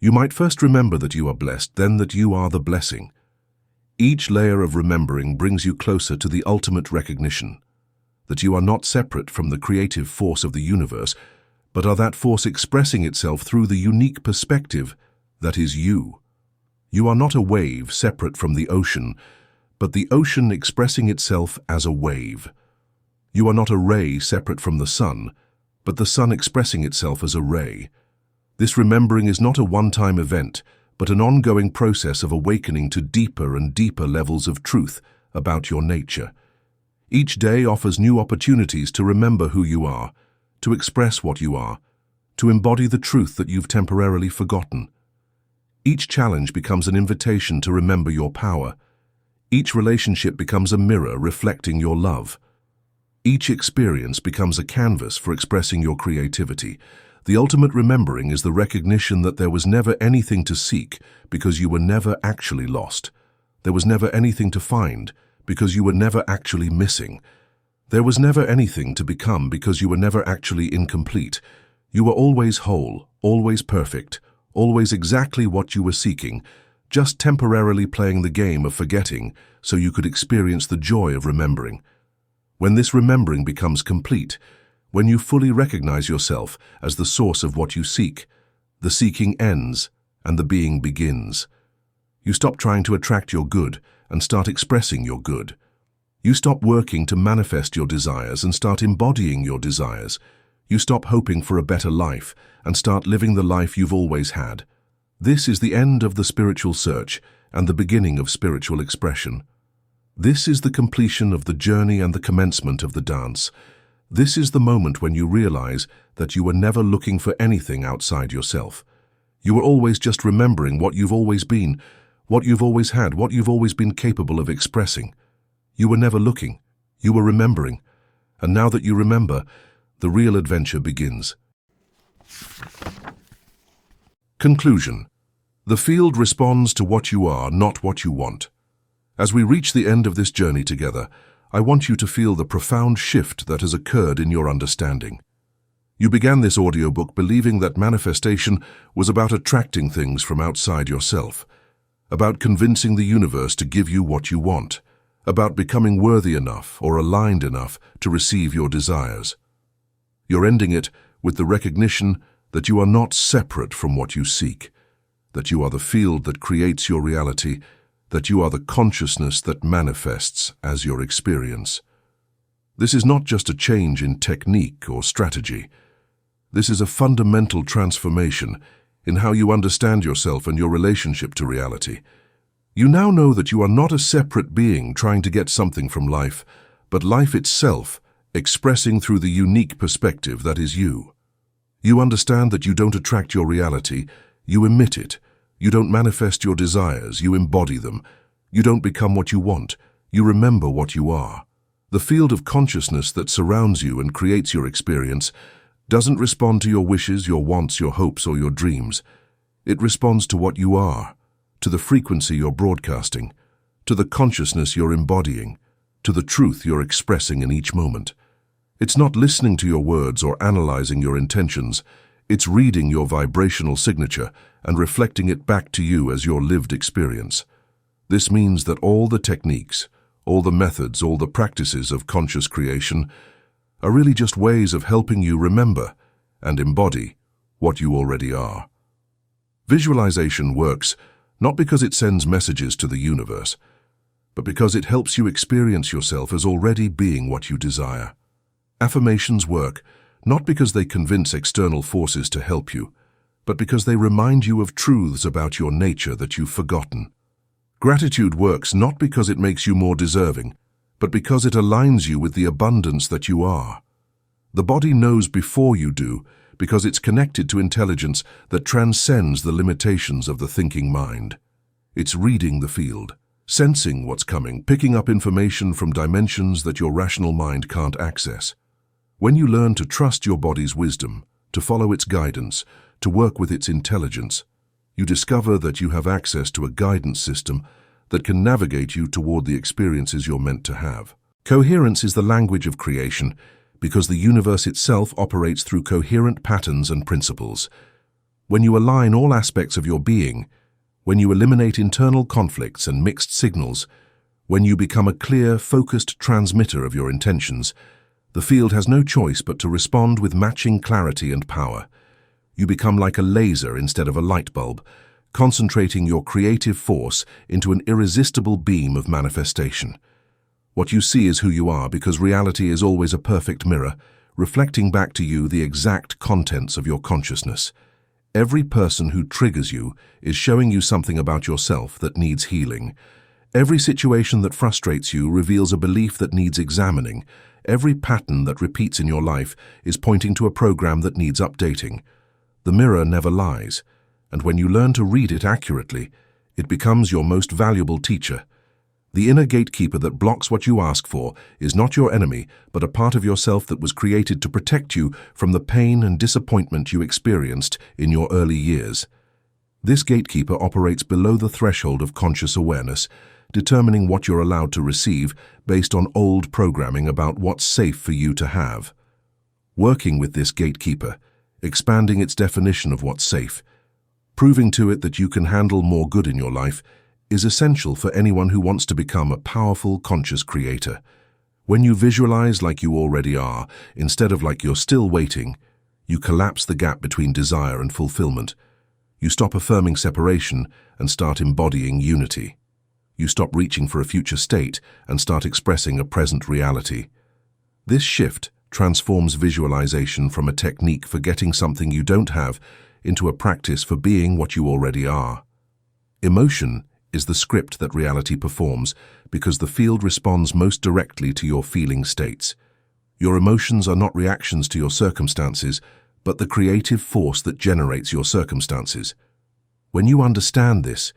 You might first remember that you are blessed, then that you are the blessing. Each layer of remembering brings you closer to the ultimate recognition, that you are not separate from the creative force of the universe, but are that force expressing itself through the unique perspective that is you. You are not a wave separate from the ocean, but the ocean expressing itself as a wave. You are not a ray separate from the sun, but the sun expressing itself as a ray. This remembering is not a one-time event, but an ongoing process of awakening to deeper and deeper levels of truth about your nature. Each day offers new opportunities to remember who you are, to express what you are, to embody the truth that you've temporarily forgotten. Each challenge becomes an invitation to remember your power. Each relationship becomes a mirror reflecting your love. Each experience becomes a canvas for expressing your creativity. The ultimate remembering is the recognition that there was never anything to seek because you were never actually lost. There was never anything to find because you were never actually missing. There was never anything to become because you were never actually incomplete. You were always whole, always perfect, always exactly what you were seeking, just temporarily playing the game of forgetting so you could experience the joy of remembering. When this remembering becomes complete, when you fully recognize yourself as the source of what you seek, the seeking ends and the being begins. You stop trying to attract your good and start expressing your good. You stop working to manifest your desires and start embodying your desires. You stop hoping for a better life and start living the life you've always had. This is the end of the spiritual search and the beginning of spiritual expression. This is the completion of the journey and the commencement of the dance. This is the moment when you realize that you were never looking for anything outside yourself. You were always just remembering what you've always been, what you've always had, what you've always been capable of expressing. You were never looking, you were remembering. And now that you remember, the real adventure begins. Conclusion. The field responds to what you are, not what you want. As we reach the end of this journey together, I want you to feel the profound shift that has occurred in your understanding. You began this audiobook believing that manifestation was about attracting things from outside yourself, about convincing the universe to give you what you want, about becoming worthy enough or aligned enough to receive your desires. You're ending it with the recognition that you are not separate from what you seek, that you are the field that creates your reality, that you are the consciousness that manifests as your experience. This is not just a change in technique or strategy. This is a fundamental transformation in how you understand yourself and your relationship to reality. You now know that you are not a separate being trying to get something from life, but life itself expressing through the unique perspective that is you. You understand that you don't attract your reality, you emit it. You don't manifest your desires, you embody them. You don't become what you want, you remember what you are. The field of consciousness that surrounds you and creates your experience doesn't respond to your wishes, your wants, your hopes, or your dreams. It responds to what you are, to the frequency you're broadcasting, to the consciousness you're embodying, to the truth you're expressing in each moment. It's not listening to your words or analyzing your intentions. It's reading your vibrational signature and reflecting it back to you as your lived experience. This means that all the techniques, all the methods, all the practices of conscious creation are really just ways of helping you remember and embody what you already are. Visualization works not because it sends messages to the universe, but because it helps you experience yourself as already being what you desire. Affirmations work not because they convince external forces to help you, but because they remind you of truths about your nature that you've forgotten. Gratitude works not because it makes you more deserving, but because it aligns you with the abundance that you are. The body knows before you do because it's connected to intelligence that transcends the limitations of the thinking mind. It's reading the field, sensing what's coming, picking up information from dimensions that your rational mind can't access. When you learn to trust your body's wisdom, to follow its guidance, to work with its intelligence, you discover that you have access to a guidance system that can navigate you toward the experiences you're meant to have. Coherence is the language of creation because the universe itself operates through coherent patterns and principles. When you align all aspects of your being, when you eliminate internal conflicts and mixed signals, when you become a clear, focused transmitter of your intentions, The field has no choice but to respond with matching clarity and power. You become like a laser instead of a light bulb, concentrating your creative force into an irresistible beam of manifestation. What you see is who you are because reality is always a perfect mirror, reflecting back to you the exact contents of your consciousness. Every person who triggers you is showing you something about yourself that needs healing. Every situation that frustrates you reveals a belief that needs examining. Every pattern that repeats in your life is pointing to a program that needs updating. The mirror never lies, and when you learn to read it accurately, it becomes your most valuable teacher. The inner gatekeeper that blocks what you ask for is not your enemy, but a part of yourself that was created to protect you from the pain and disappointment you experienced in your early years. This gatekeeper operates below the threshold of conscious awareness, determining what you're allowed to receive based on old programming about what's safe for you to have. Working with this gatekeeper, expanding its definition of what's safe, proving to it that you can handle more good in your life, is essential for anyone who wants to become a powerful, conscious creator. When you visualize like you already are, instead of like you're still waiting, you collapse the gap between desire and fulfillment. You stop affirming separation and start embodying unity. You stop reaching for a future state and start expressing a present reality. This shift transforms visualization from a technique for getting something you don't have into a practice for being what you already are. Emotion is the script that reality performs because the field responds most directly to your feeling states. Your emotions are not reactions to your circumstances, but the creative force that generates your circumstances. When you understand this,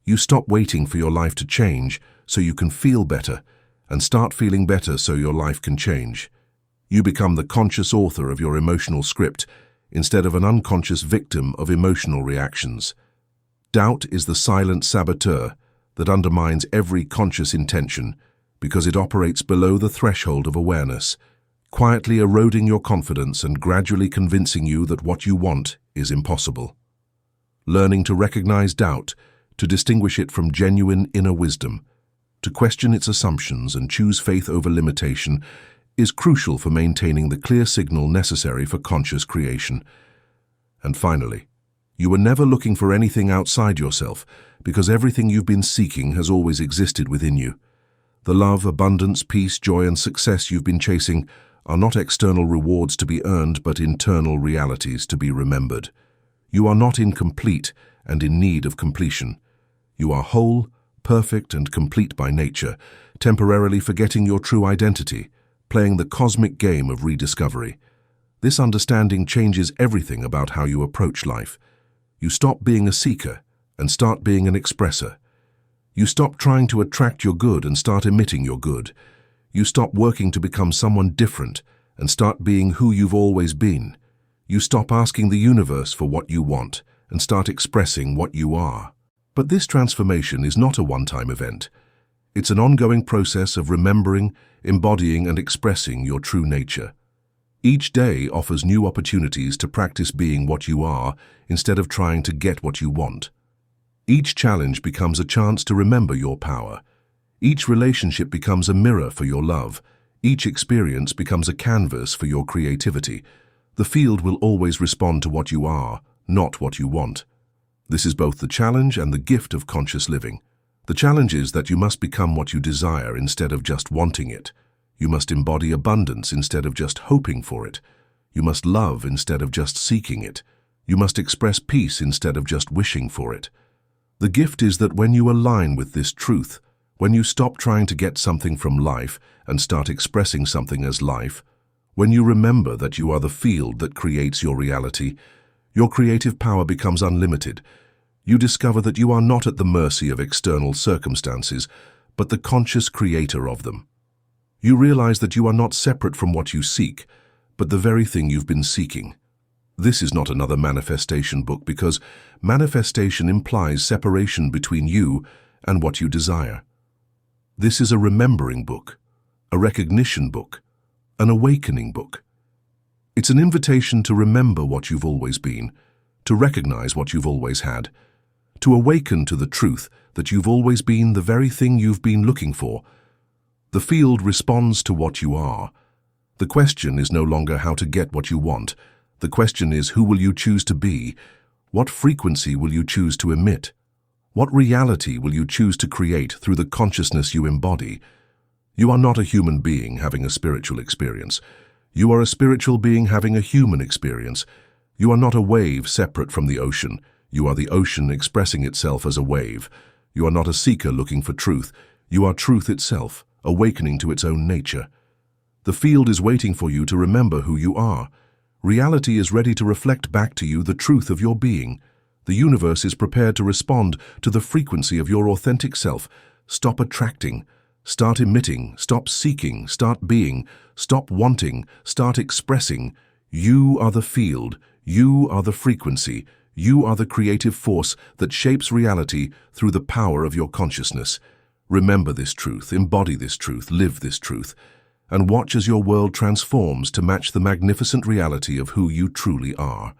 you stop waiting for your life to change so you can feel better and start feeling better so your life can change. You become the conscious author of your emotional script instead of an unconscious victim of emotional reactions. Doubt is the silent saboteur that undermines every conscious intention because it operates below the threshold of awareness, quietly eroding your confidence and gradually convincing you that what you want is impossible. Learning to recognize doubt, to distinguish it from genuine inner wisdom, to question its assumptions and choose faith over limitation is crucial for maintaining the clear signal necessary for conscious creation. And finally, you were never looking for anything outside yourself because everything you've been seeking has always existed within you. The love, abundance, peace, joy, and success you've been chasing are not external rewards to be earned but internal realities to be remembered. You are not incomplete and in need of completion. You are whole, perfect, and complete by nature, temporarily forgetting your true identity, playing the cosmic game of rediscovery. This understanding changes everything about how you approach life. You stop being a seeker and start being an expresser. You stop trying to attract your good and start emitting your good. You stop working to become someone different and start being who you've always been. You stop asking the universe for what you want and start expressing what you are. But this transformation is not a one-time event. It's an ongoing process of remembering, embodying, and expressing your true nature. Each day offers new opportunities to practice being what you are instead of trying to get what you want. Each challenge becomes a chance to remember your power. Each relationship becomes a mirror for your love. Each experience becomes a canvas for your creativity. The field will always respond to what you are, not what you want. This is both the challenge and the gift of conscious living. The challenge is that you must become what you desire instead of just wanting it. You must embody abundance instead of just hoping for it. You must love instead of just seeking it. You must express peace instead of just wishing for it. The gift is that when you align with this truth, when you stop trying to get something from life and start expressing something as life, when you remember that you are the field that creates your reality, your creative power becomes unlimited. You discover that you are not at the mercy of external circumstances, but the conscious creator of them. You realize that you are not separate from what you seek, but the very thing you've been seeking. This is not another manifestation book because manifestation implies separation between you and what you desire. This is a remembering book, a recognition book, an awakening book. It's an invitation to remember what you've always been, to recognize what you've always had, to awaken to the truth that you've always been the very thing you've been looking for. The field responds to what you are. The question is no longer how to get what you want. The question is, who will you choose to be? What frequency will you choose to emit? What reality will you choose to create through the consciousness you embody? You are not a human being having a spiritual experience. You are a spiritual being having a human experience. You are not a wave separate from the ocean. You are the ocean expressing itself as a wave. You are not a seeker looking for truth. You are truth itself, awakening to its own nature. The field is waiting for you to remember who you are. Reality is ready to reflect back to you the truth of your being. The universe is prepared to respond to the frequency of your authentic self. Stop attracting. Start emitting. Stop seeking. Start being. Stop wanting. Start expressing. You are the field. You are the frequency. You are the creative force that shapes reality through the power of your consciousness. Remember this truth, embody this truth, live this truth, and watch as your world transforms to match the magnificent reality of who you truly are.